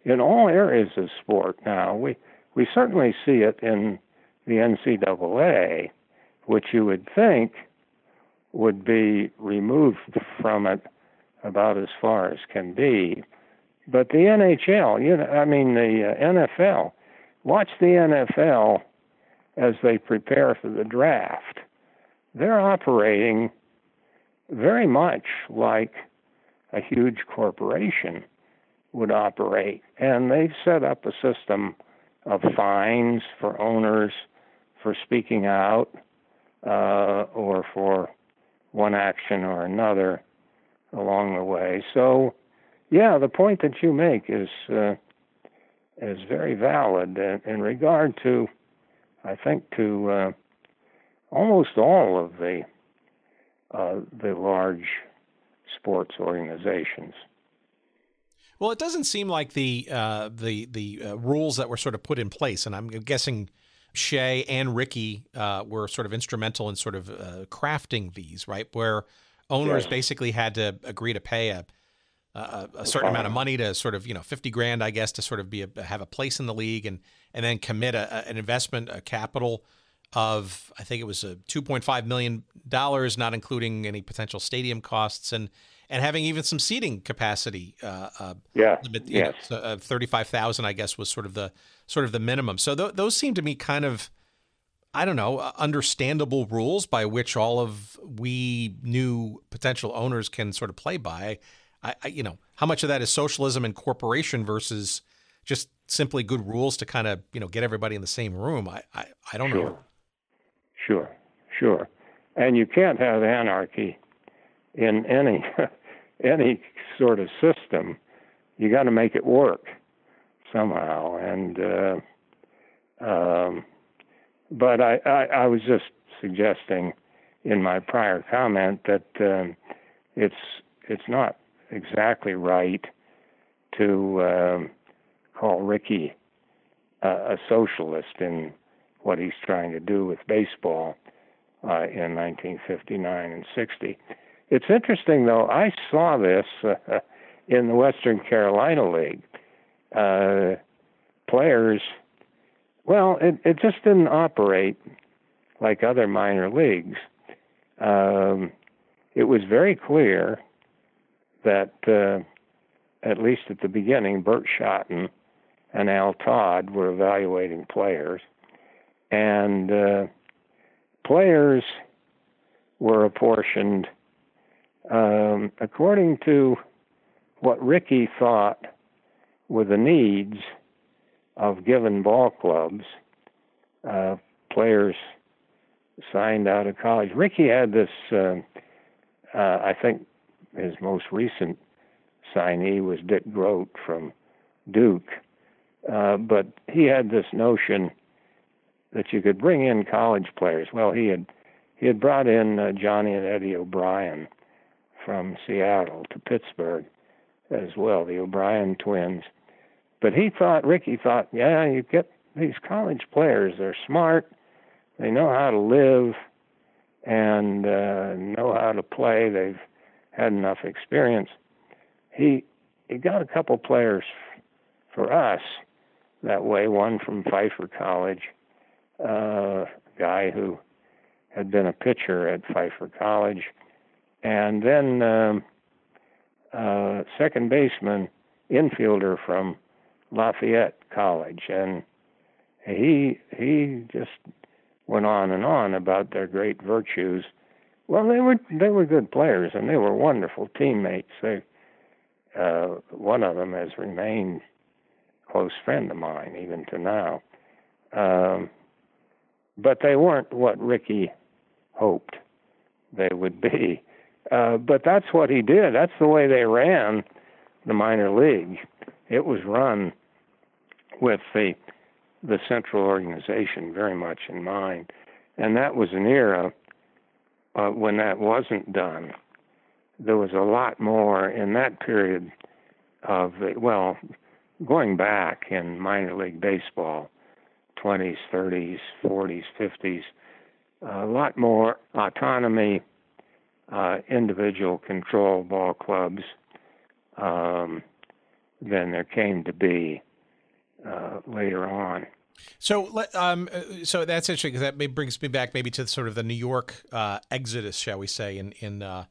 in all areas of sport now. We certainly see it in the NCAA, which you would think would be removed from it about as far as can be. But the NHL, the NFL, watch the NFL as they prepare for the draft. They're operating very much like a huge corporation would operate. And they've set up a system of fines for owners for speaking out or for one action or another along the way. So, yeah, the point that you make is very valid in regard to, I think, to almost all of the large sports organizations. Well, it doesn't seem like the rules that were sort of put in place, and I'm guessing Shea and Rickey were sort of instrumental in sort of crafting these, right? Where owners basically had to agree to pay a certain amount of money to sort of, $50,000, I guess, to sort of have a place in the league, and then commit an investment, a capital of, I think it was $2.5 million, not including any potential stadium costs, and having even some seating capacity. 35,000, I guess, was sort of the minimum. So those seem to me kind of, I don't know, understandable rules by which all of we new potential owners can sort of play by. How much of that is socialism and corporation versus just simply good rules to kind of, get everybody in the same room? I don't know. Sure. And you can't have anarchy in any sort of system. You got to make it work somehow. And but I was just suggesting in my prior comment that it's not exactly right to call Rickey a socialist in what he's trying to do with baseball in 1959 and 60. It's interesting, though. I saw this in the Western Carolina League. Players, it just didn't operate like other minor leagues. It was very clear that, at least at the beginning, Bert Schotten and Al Todd were evaluating players, and players were apportioned according to what Rickey thought were the needs of given ball clubs. Players signed out of college. Rickey had this, I think his most recent signee was Dick Groat from Duke, but he had this notion that you could bring in college players. Well, he had brought in Johnny and Eddie O'Brien from Seattle to Pittsburgh as well, the O'Brien twins. But Rickey thought, you get these college players, they're smart, they know how to live and know how to play, they've had enough experience. He got a couple players for us that way, one from Pfeiffer College, a guy who had been a pitcher at Pfeiffer College, and then second baseman, infielder from Lafayette College, and he just went on and on about their great virtues. Well, they were good players, and they were wonderful teammates. One of them has remained a close friend of mine even to now. but they weren't what Rickey hoped they would be. But that's what he did. That's the way they ran the minor league. It was run with the central organization very much in mind. And that was an era when that wasn't done. There was a lot more in that period of, going back in minor league baseball, 20s, 30s, 40s, 50s, a lot more autonomy, individual control ball clubs than there came to be later on. So, so that's interesting because that brings me back maybe to sort of the New York exodus, shall we say, in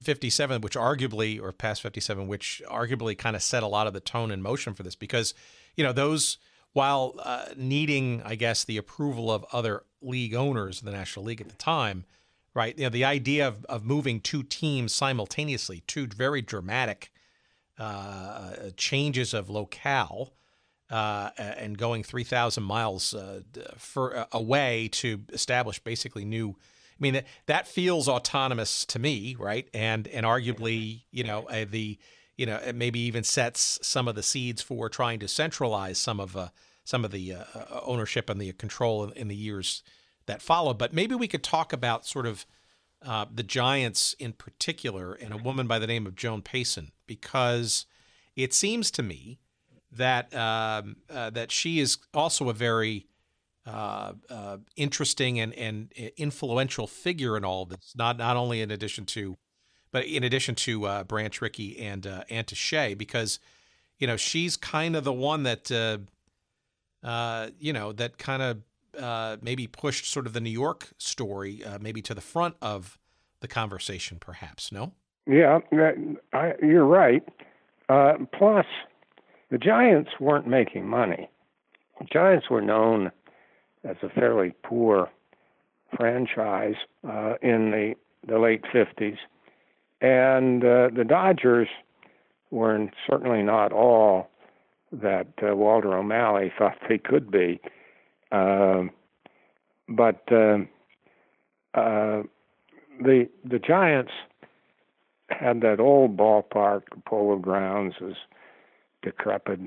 57, which arguably, or past 57, which arguably kind of set a lot of the tone and motion for this, because those, while needing, I guess, the approval of other league owners in the National League at the time, right? The idea of moving two teams simultaneously, two very dramatic changes of locale. And going 3,000 miles away to establish basically new. I mean, that feels autonomous to me, right? And arguably, it maybe even sets some of the seeds for trying to centralize some of the ownership and the control in the years that follow. But maybe we could talk about sort of the Giants in particular and a woman by the name of Joan Payson, because it seems to me that that she is also a very interesting and influential figure in all of this. Not only in addition to Branch Rickey and to Shea, because she's kind of the one that that kind of maybe pushed sort of the New York story maybe to the front of the conversation, perhaps. No? Yeah, you're right. Plus, the Giants weren't making money. The Giants were known as a fairly poor franchise in the late 50s. And the Dodgers were certainly not all that Walter O'Malley thought they could be. But the Giants had that old ballpark. Polo Grounds was decrepit.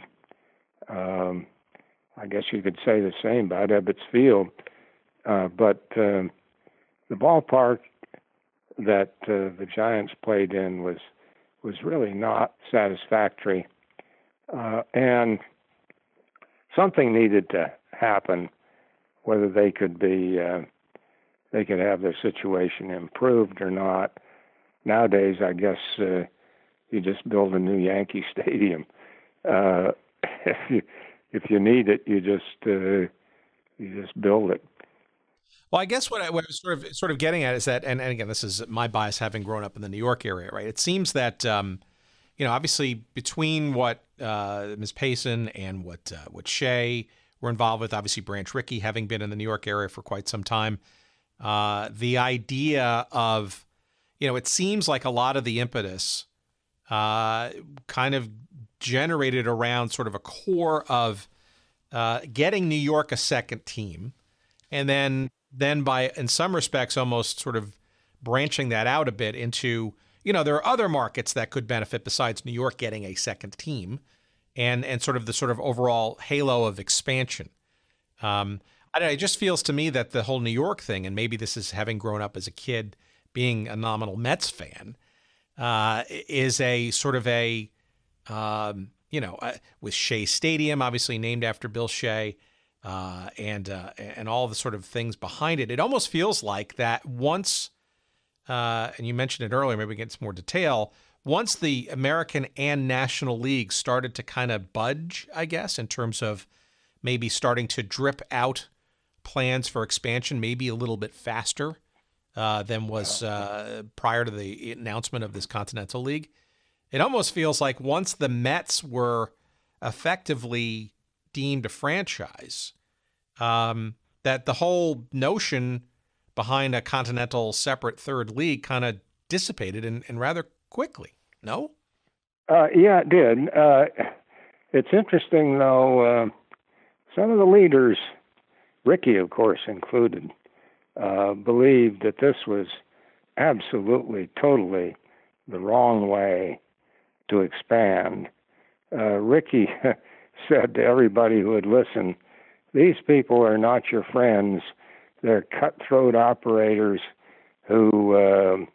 I guess you could say the same about Ebbets Field. But the ballpark that the Giants played in was really not satisfactory. And something needed to happen, whether they could have their situation improved or not. Nowadays, I guess you just build a new Yankee Stadium. If you need it, you just build it. Well, I guess what I was sort of getting at is that, and again, this is my bias having grown up in the New York area, right? It seems that obviously between what Ms. Payson and what Shea were involved with, obviously Branch Rickey having been in the New York area for quite some time, the idea of it seems like a lot of the impetus kind of generated around sort of a core of getting New York a second team, and then by, in some respects, almost sort of branching that out a bit into, there are other markets that could benefit besides New York getting a second team, and sort of the sort of overall halo of expansion. It just feels to me that the whole New York thing, and maybe this is having grown up as a kid being a nominal Mets fan, is a sort of a, with Shea Stadium, obviously named after Bill Shea, and all the sort of things behind it. It almost feels like that once, and you mentioned it earlier, maybe we get some more detail, once the American and National League started to kind of budge, I guess, in terms of maybe starting to drip out plans for expansion, maybe a little bit faster than was prior to the announcement of this Continental League. It almost feels like once the Mets were effectively deemed a franchise, that the whole notion behind a continental separate third league kind of dissipated and rather quickly. No? Yeah, it did. It's interesting, though, some of the leaders Rickey, of course, included, believed that this was absolutely, totally the wrong way to expand. Rickey said to everybody who would listen, these people are not your friends. They're cutthroat operators who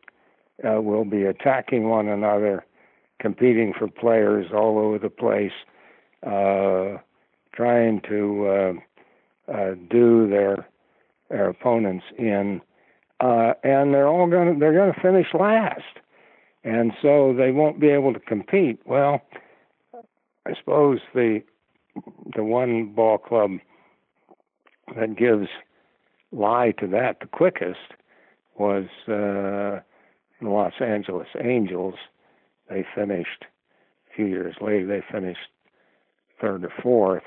will be attacking one another, competing for players all over the place, trying to do their opponents in, and they're gonna finish last, and so they won't be able to compete. Well, I suppose the one ball club that gives lie to that the quickest was the Los Angeles Angels. They finished a few years later. They finished third or fourth,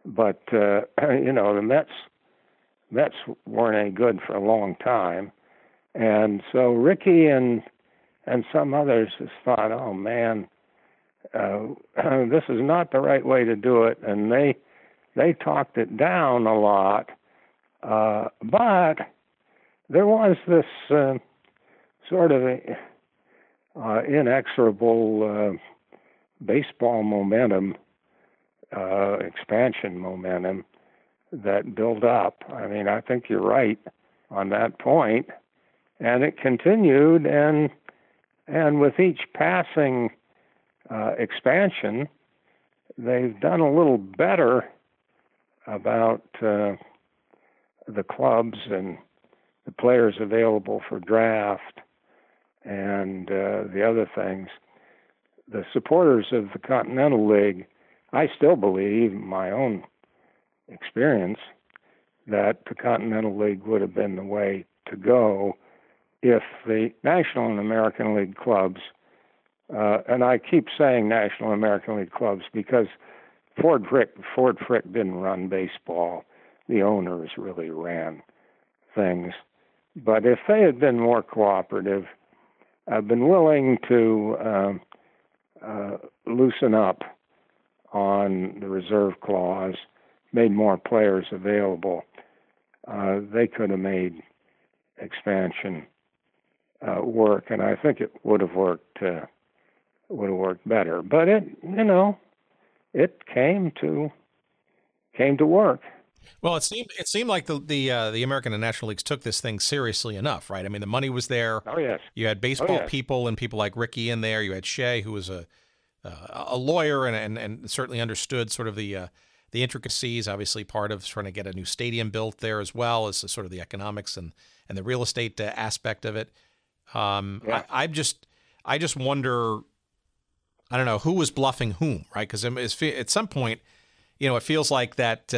but the Mets weren't any good for a long time, and so Rickey and some others just thought, oh man, this is not the right way to do it, and they talked it down a lot, but there was this sort of inexorable baseball momentum, expansion momentum that built up. I mean, I think you're right on that point, and it continued, and with each passing expansion, they've done a little better about the clubs and the players available for draft and the other things. The supporters of the Continental League, I still believe, in my own experience, that the Continental League would have been the way to go if the National and American League clubs, and I keep saying National and American League clubs because Ford Frick didn't run baseball. The owners really ran things. But if they had been more cooperative, been willing to loosen up on the reserve clause, made more players available, they could have made expansion work, and I think it would have worked better. But it came to work. Well, it seemed like the American and National Leagues took this thing seriously enough, right? I mean, the money was there. Oh yes. You had baseball people and people like Rickey in there. You had Shea, who was a lawyer and certainly understood sort of the intricacies. Obviously, part of trying to get a new stadium built there as well as sort of the economics and the real estate aspect of it. I just wonder. I don't know who was bluffing whom, right? Because at some point, it feels like that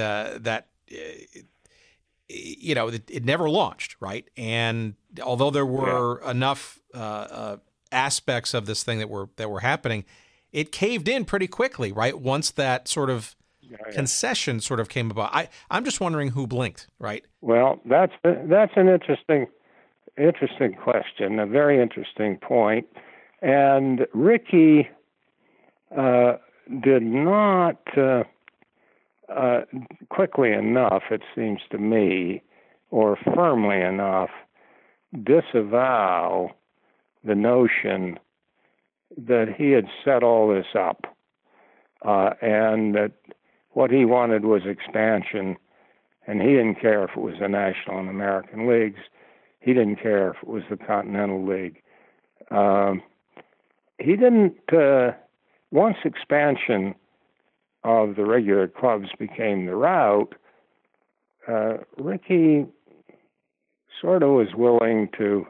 it never launched, right? And although there were enough aspects of this thing that were happening, it caved in pretty quickly, right? Once that sort of concession sort of came about. I'm just wondering who blinked, right? Well, that's an interesting question, a very interesting point. And Rickey did not quickly enough, it seems to me, or firmly enough, disavow the notion that he had set all this up and that what he wanted was expansion, and he didn't care if it was the National and American Leagues. He didn't care if it was the Continental League. He didn't, once expansion of the regular clubs became the route, Rickey sort of was willing to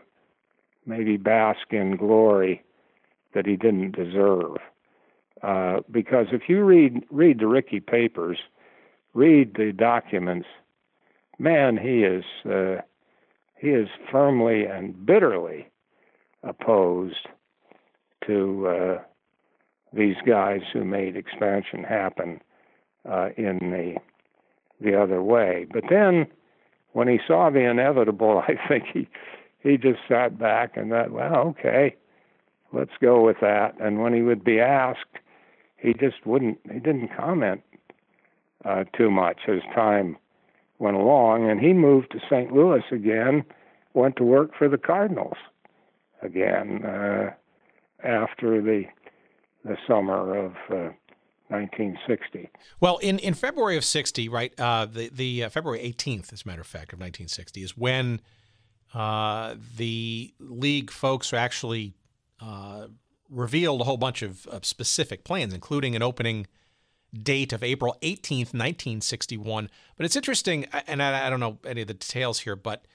maybe bask in glory that he didn't deserve. Because if you read the Rickey papers, read the documents, man, he is firmly and bitterly opposed to these guys who made expansion happen in the other way. But then, when he saw the inevitable, I think he just sat back and thought, well, okay, let's go with that. And when he would be asked, he didn't comment too much as time went along, and he moved to St. Louis again, went to work for the Cardinals again after the summer of 1960. Well, in February of 60, right, the February 18th, as a matter of fact, of 1960, is when the league folks actually revealed a whole bunch of specific plans, including an opening date of April 18th, 1961. But it's interesting, and I don't know any of the details here, but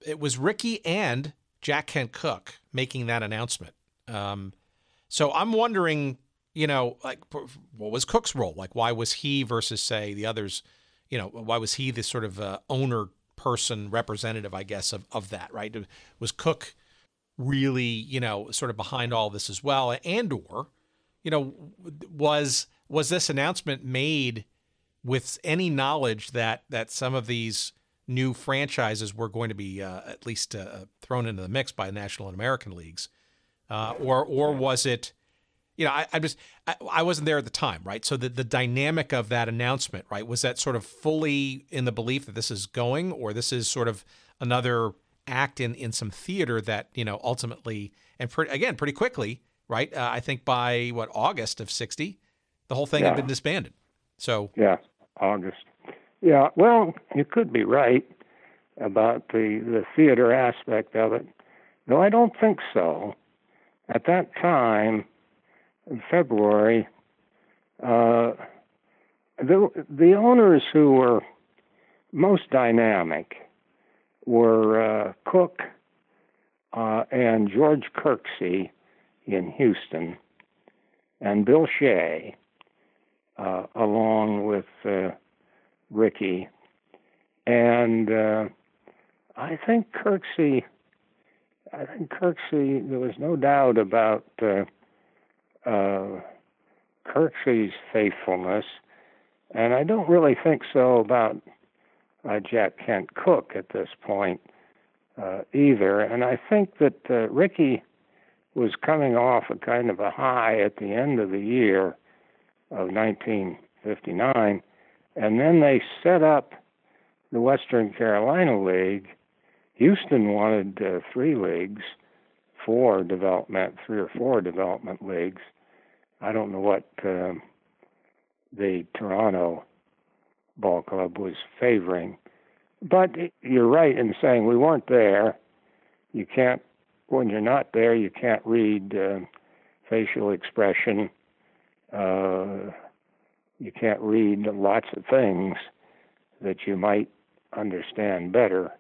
it was Rickey and Jack Kent Cooke making that announcement. So I'm wondering, like, what was Cooke's role? Like, why was he versus, say, the others, why was he the sort of owner person representative, I guess, of that, right? Was Cooke really, sort of behind all this as well? And or, was this announcement made with any knowledge that some of these new franchises were going to be at least thrown into the mix by National and American leagues? Or was it, I wasn't there at the time, right? So the dynamic of that announcement, right, was that sort of fully in the belief that this is going, or this is sort of another act in some theater that, ultimately, and pretty quickly, right? I think by August of 60, the whole thing had been disbanded. So yeah, August. Yeah, well, you could be right about the theater aspect of it. No, I don't think so. At that time, in February, the owners who were most dynamic were Cooke and George Kirksey in Houston, and Bill Shea, along with Rickey. And I think Kirksey, there was no doubt about Kirksey's faithfulness, and I don't really think so about Jack Kent Cooke at this point either. And I think that Rickey was coming off a kind of a high at the end of the year of 1959, and then they set up the Western Carolina League. Houston wanted 3 or 4 development leagues. I don't know what the Toronto Ball Club was favoring. But you're right in saying we weren't there. You can't, when you're not there, you can't read facial expression. You can't read lots of things that you might understand better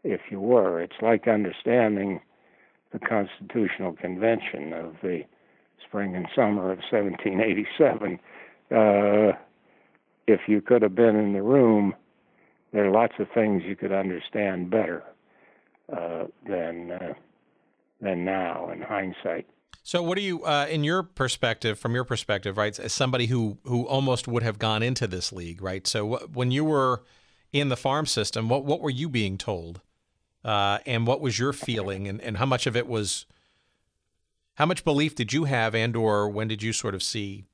if you were. It's like understanding the Constitutional Convention of the spring and summer of 1787. If you could have been in the room, there are lots of things you could understand better than now in hindsight. So what do you, from your perspective, right, as somebody who almost would have gone into this league, right? So when you were in the farm system, what were you being told? And what was your feeling? And how much of it was, how much belief did you have, and or when did you sort of see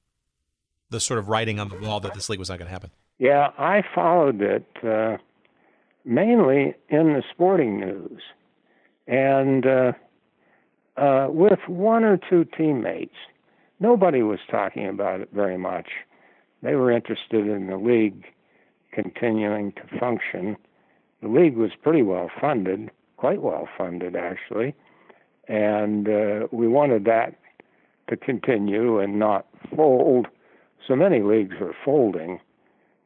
the sort of writing on the wall that this league was not going to happen? Yeah, I followed it mainly in the sporting news. And with 1 or 2 teammates. Nobody was talking about it very much. They were interested in the league continuing to function. The league was pretty well funded, quite well funded actually, and we wanted that to continue and not fold. So many leagues were folding,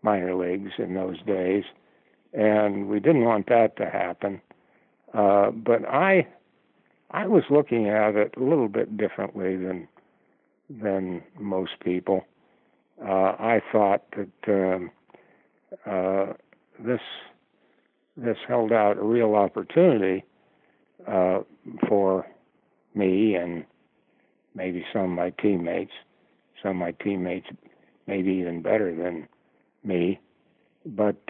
minor leagues in those days, and we didn't want that to happen. But I was looking at it a little bit differently than most people. I thought that this held out a real opportunity for me and maybe some of my teammates. Some of my teammates maybe even better than me. But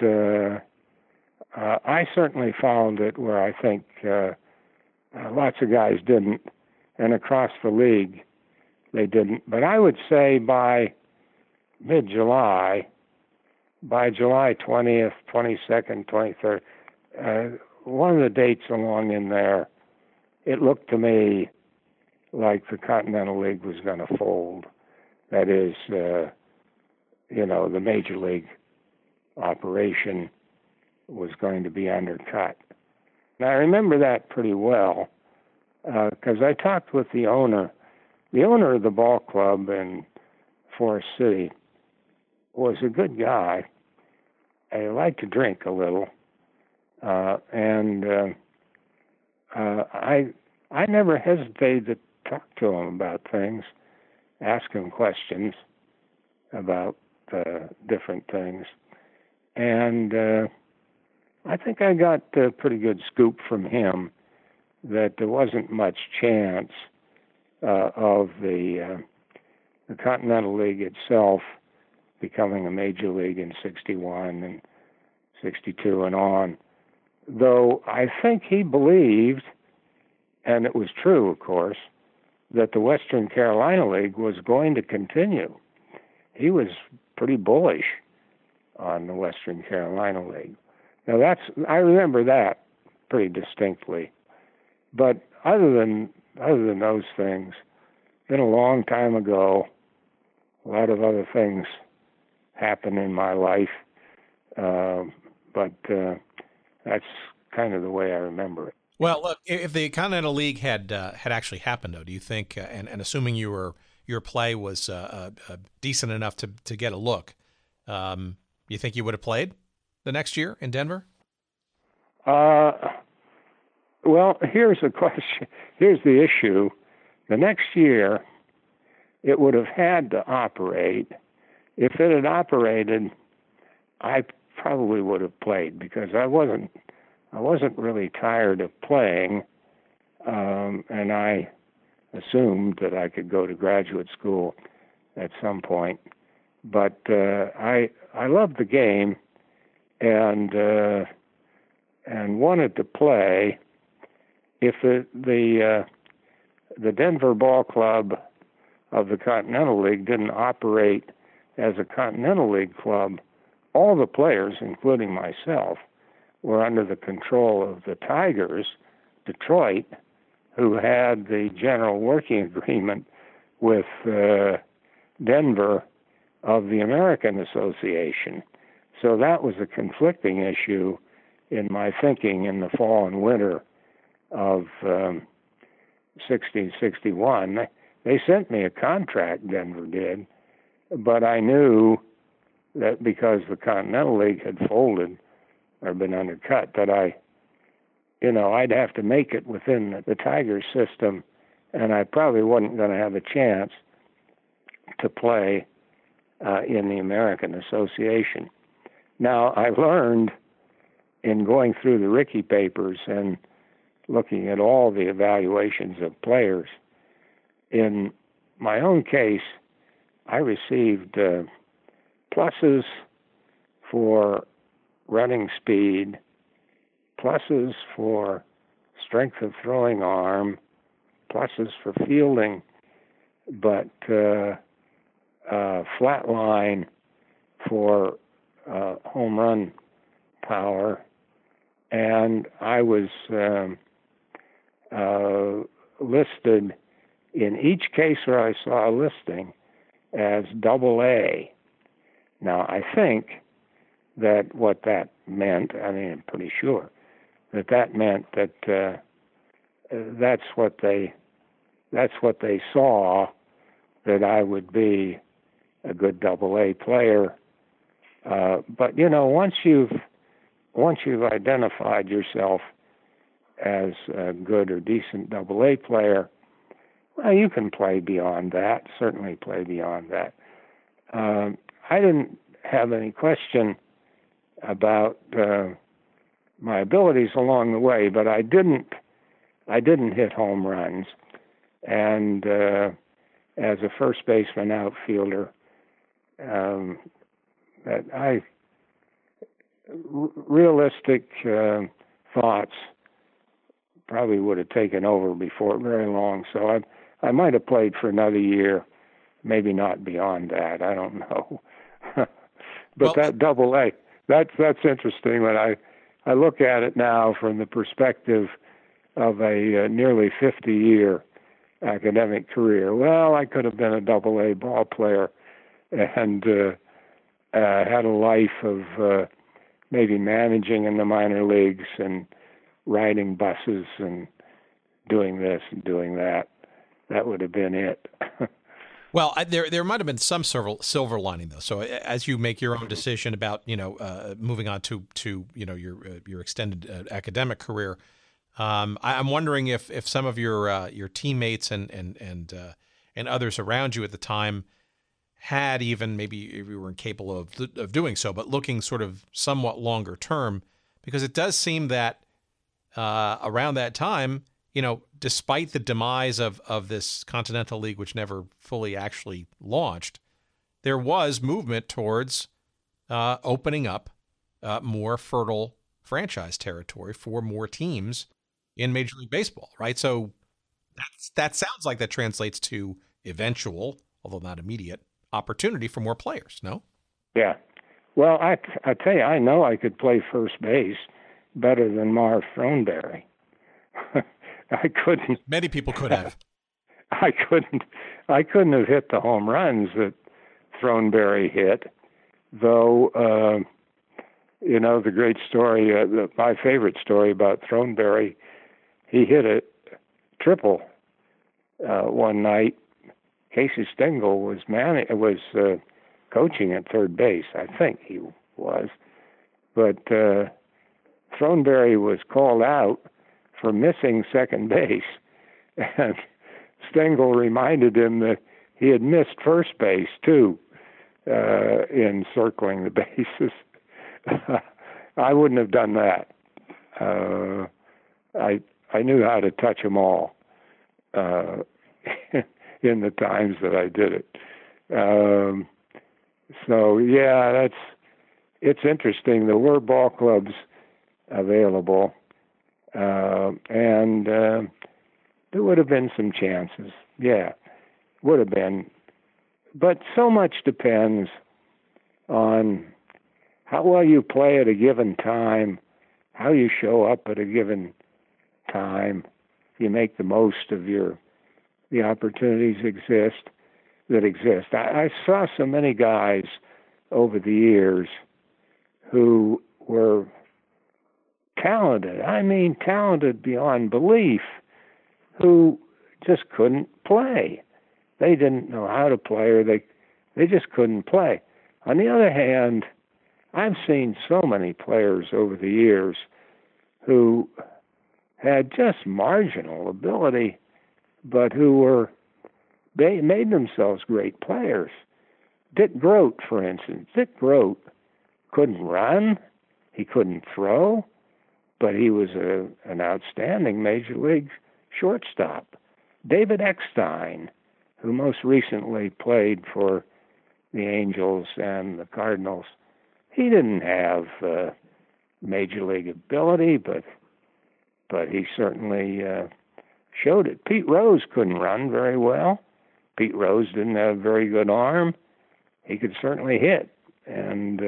I certainly found it where I think lots of guys didn't, and across the league they didn't. But I would say by mid-July, by July 20th, 22nd, 23rd, one of the dates along in there, it looked to me like the Continental League was going to fold. That is, the Major League operation was going to be undercut. And I remember that pretty well because I talked with the owner. The owner of the ball club in Forest City was a good guy. He liked to drink a little. And I never hesitated to talk to him about things, ask him questions about different things. And I think I got a pretty good scoop from him that there wasn't much chance of the Continental League itself becoming a major league in 61 and 62 and on. Though I think he believed, and it was true, of course, that the Western Carolina League was going to continue. He was pretty bullish on the Western Carolina League. Now I remember that pretty distinctly. But other than those things, been a long time ago. A lot of other things happened in my life, but that's kind of the way I remember it. Well, look, if the Continental League had actually happened, though, do you think, and assuming your play was decent enough to get a look, you think you would have played the next year in Denver? Well, here's the question. Here's the issue. The next year, it would have had to operate. If it had operated, I probably would have played because I wasn't really tired of playing, and I assumed that I could go to graduate school at some point. But I loved the game and wanted to play. If the Denver Ball Club of the Continental League didn't operate as a Continental League club, all the players, including myself, were under the control of the Tigers, Detroit, who had the general working agreement with Denver of the American Association. So that was a conflicting issue in my thinking in the fall and winter of 61. They sent me a contract, Denver did, but I knew that because the Continental League had folded or been undercut, that I'd have to make it within the Tigers system, and I probably wasn't going to have a chance to play in the American Association. Now, I learned in going through the Rickey papers and looking at all the evaluations of players, in my own case, I received pluses for running speed, pluses for strength of throwing arm, pluses for fielding, but flat line for home run power. And I was listed in each case where I saw a listing as AA. Now, I think that what that meant, I'm pretty sure, that meant that that's what they saw, that I would be a good AA player. But once you've identified yourself as a good or decent AA player, well, you can play beyond that, certainly play beyond that. I didn't have any question about my abilities along the way, but I didn't hit home runs. And as a first baseman outfielder, realistic thoughts probably would have taken over before very long. So I might have played for another year, maybe not beyond that. I don't know. But that double A, that's interesting. When I look at it now from the perspective of a nearly 50-year academic career, well, I could have been a double A ball player and had a life of maybe managing in the minor leagues and riding buses and doing this and doing that. That would have been it. Well, there might have been some silver lining though. So as you make your own decision about moving on to your extended academic career, I'm wondering if some of your teammates and others around you at the time had, even maybe if you were incapable of doing so, but looking sort of somewhat longer term, because it does seem that around that time, despite the demise of this Continental League, which never fully actually launched, there was movement towards opening up more fertile franchise territory for more teams in Major League Baseball, right? So that sounds like that translates to eventual, although not immediate, opportunity for more players, no? Yeah. Well, I tell you, I know I could play first base better than Marv Throneberry. I couldn't. Many people could have. I couldn't have hit the home runs that Throneberry hit, though. The great story, my favorite story about Throneberry, he hit a triple one night. Casey Stengel was coaching at third base. I think he was, but Throneberry was called out for missing second base, and Stengel reminded him that he had missed first base too in circling the bases. I wouldn't have done that. I knew how to touch them all in the times that I did it. So yeah, it's interesting. There were ball clubs available, and there would have been some chances. Yeah, would have been. But so much depends on how well you play at a given time, how you show up at a given time. You make the most of the opportunities that exist. I saw so many guys over the years who were talented. I mean, talented beyond belief, who just couldn't play. They didn't know how to play, or they just couldn't play. On the other hand, I've seen so many players over the years who had just marginal ability, but who they made themselves great players. Dick Groat, for instance. Dick Groat couldn't run, he couldn't throw, but he was an outstanding major league shortstop. David Eckstein, who most recently played for the Angels and the Cardinals, he didn't have major league ability, but he certainly showed it. Pete Rose couldn't run very well. Pete Rose didn't have a very good arm. He could certainly hit, and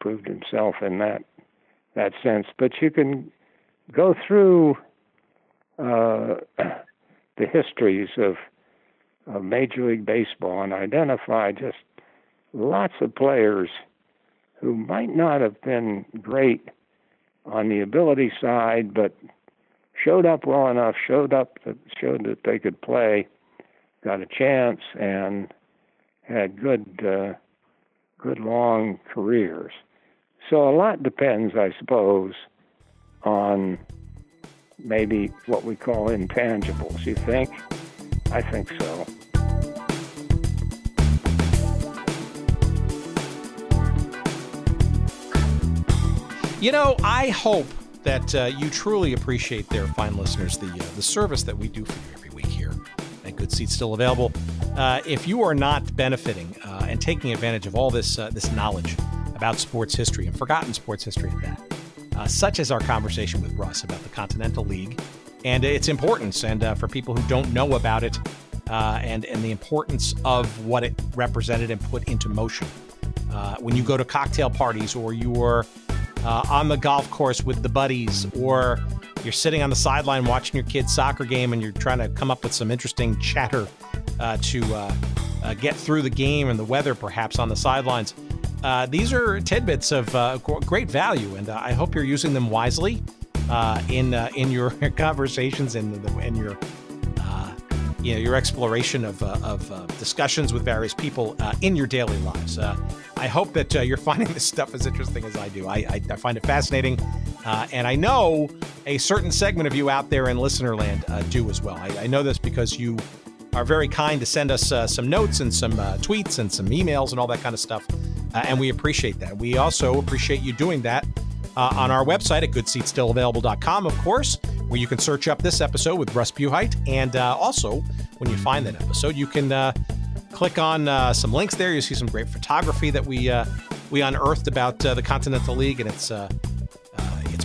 proved himself in that sense. But you can go through the histories of Major League Baseball and identify just lots of players who might not have been great on the ability side, but showed up well enough, showed that they could play, got a chance, and had good long careers. So a lot depends, I suppose, on maybe what we call intangibles. You think? I think so. I hope that you truly appreciate, there, fine listeners, the service that we do for you every week here at Good Seats Still Available. If you are not benefiting and taking advantage of all this knowledge about sports history, and forgotten sports history at that, such as our conversation with Russ about the Continental League and its importance, and for people who don't know about it, and the importance of what it represented and put into motion when you go to cocktail parties, or you're on the golf course with the buddies, or you're sitting on the sideline watching your kid's soccer game and you're trying to come up with some interesting chatter to get through the game and the weather perhaps on the sidelines. These are tidbits of great value, and I hope you're using them wisely in your conversations and your exploration of discussions with various people in your daily lives. I hope that you're finding this stuff as interesting as I do. I find it fascinating, and I know a certain segment of you out there in listener land do as well. I know this because you are very kind to send us some notes and some tweets and some emails and all that kind of stuff, and we appreciate that. We also appreciate you doing that on our website at goodseatsstillavailable.com, of course, where you can search up this episode with Russ Buhite, and also when you find that episode, you can click on some links there. You see some great photography that we unearthed about the Continental League and its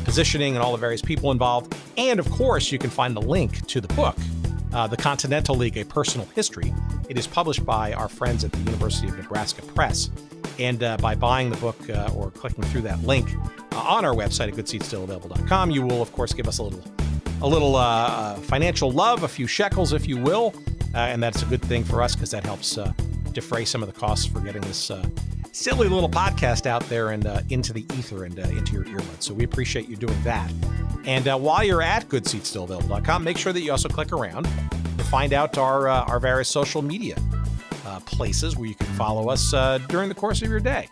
positioning and all the various people involved. And of course, you can find the link to the book, The Continental League, A Personal History. It is published by our friends at the University of Nebraska Press. And by buying the book or clicking through that link on our website at goodseatsstillavailable.com, you will, of course, give us a little financial love, a few shekels, if you will. And that's a good thing for us because that helps defray some of the costs for getting this silly little podcast out there and into the ether and into your earbuds. So we appreciate you doing that. And while you're at goodseatsstillavailable.com, make sure that you also click around to find out our various social media places where you can follow us during the course of your day.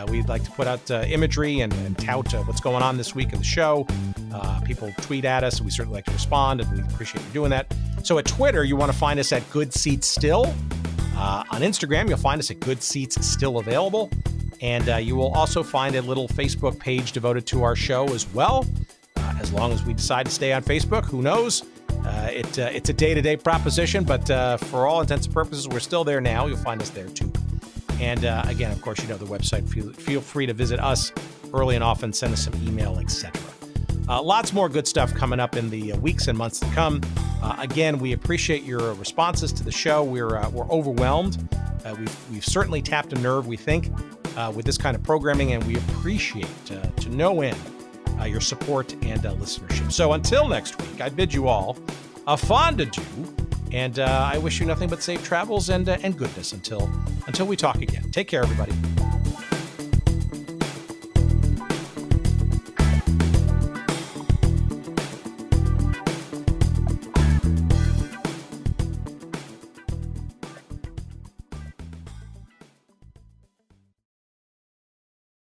We'd like to put out imagery and tout what's going on this week in the show. People tweet at us, and we certainly like to respond, and we appreciate you doing that. So at Twitter, you want to find us at Good Seats Still. On Instagram, you'll find us at Good Seats Still Available. And you will also find a little Facebook page devoted to our show as well. As long as we decide to stay on Facebook, who knows? It's a day-to-day proposition, but for all intents and purposes, we're still there now. You'll find us there too. And again, of course, you know the website. Feel free to visit us early and often, send us some email, etc. Lots more good stuff coming up in the weeks and months to come. Again, we appreciate your responses to the show. We're overwhelmed. We've certainly tapped a nerve, we think, with this kind of programming, and we appreciate to no end your support and listenership. So until next week, I bid you all a fond adieu, and I wish you nothing but safe travels and goodness until we talk again. Take care, everybody.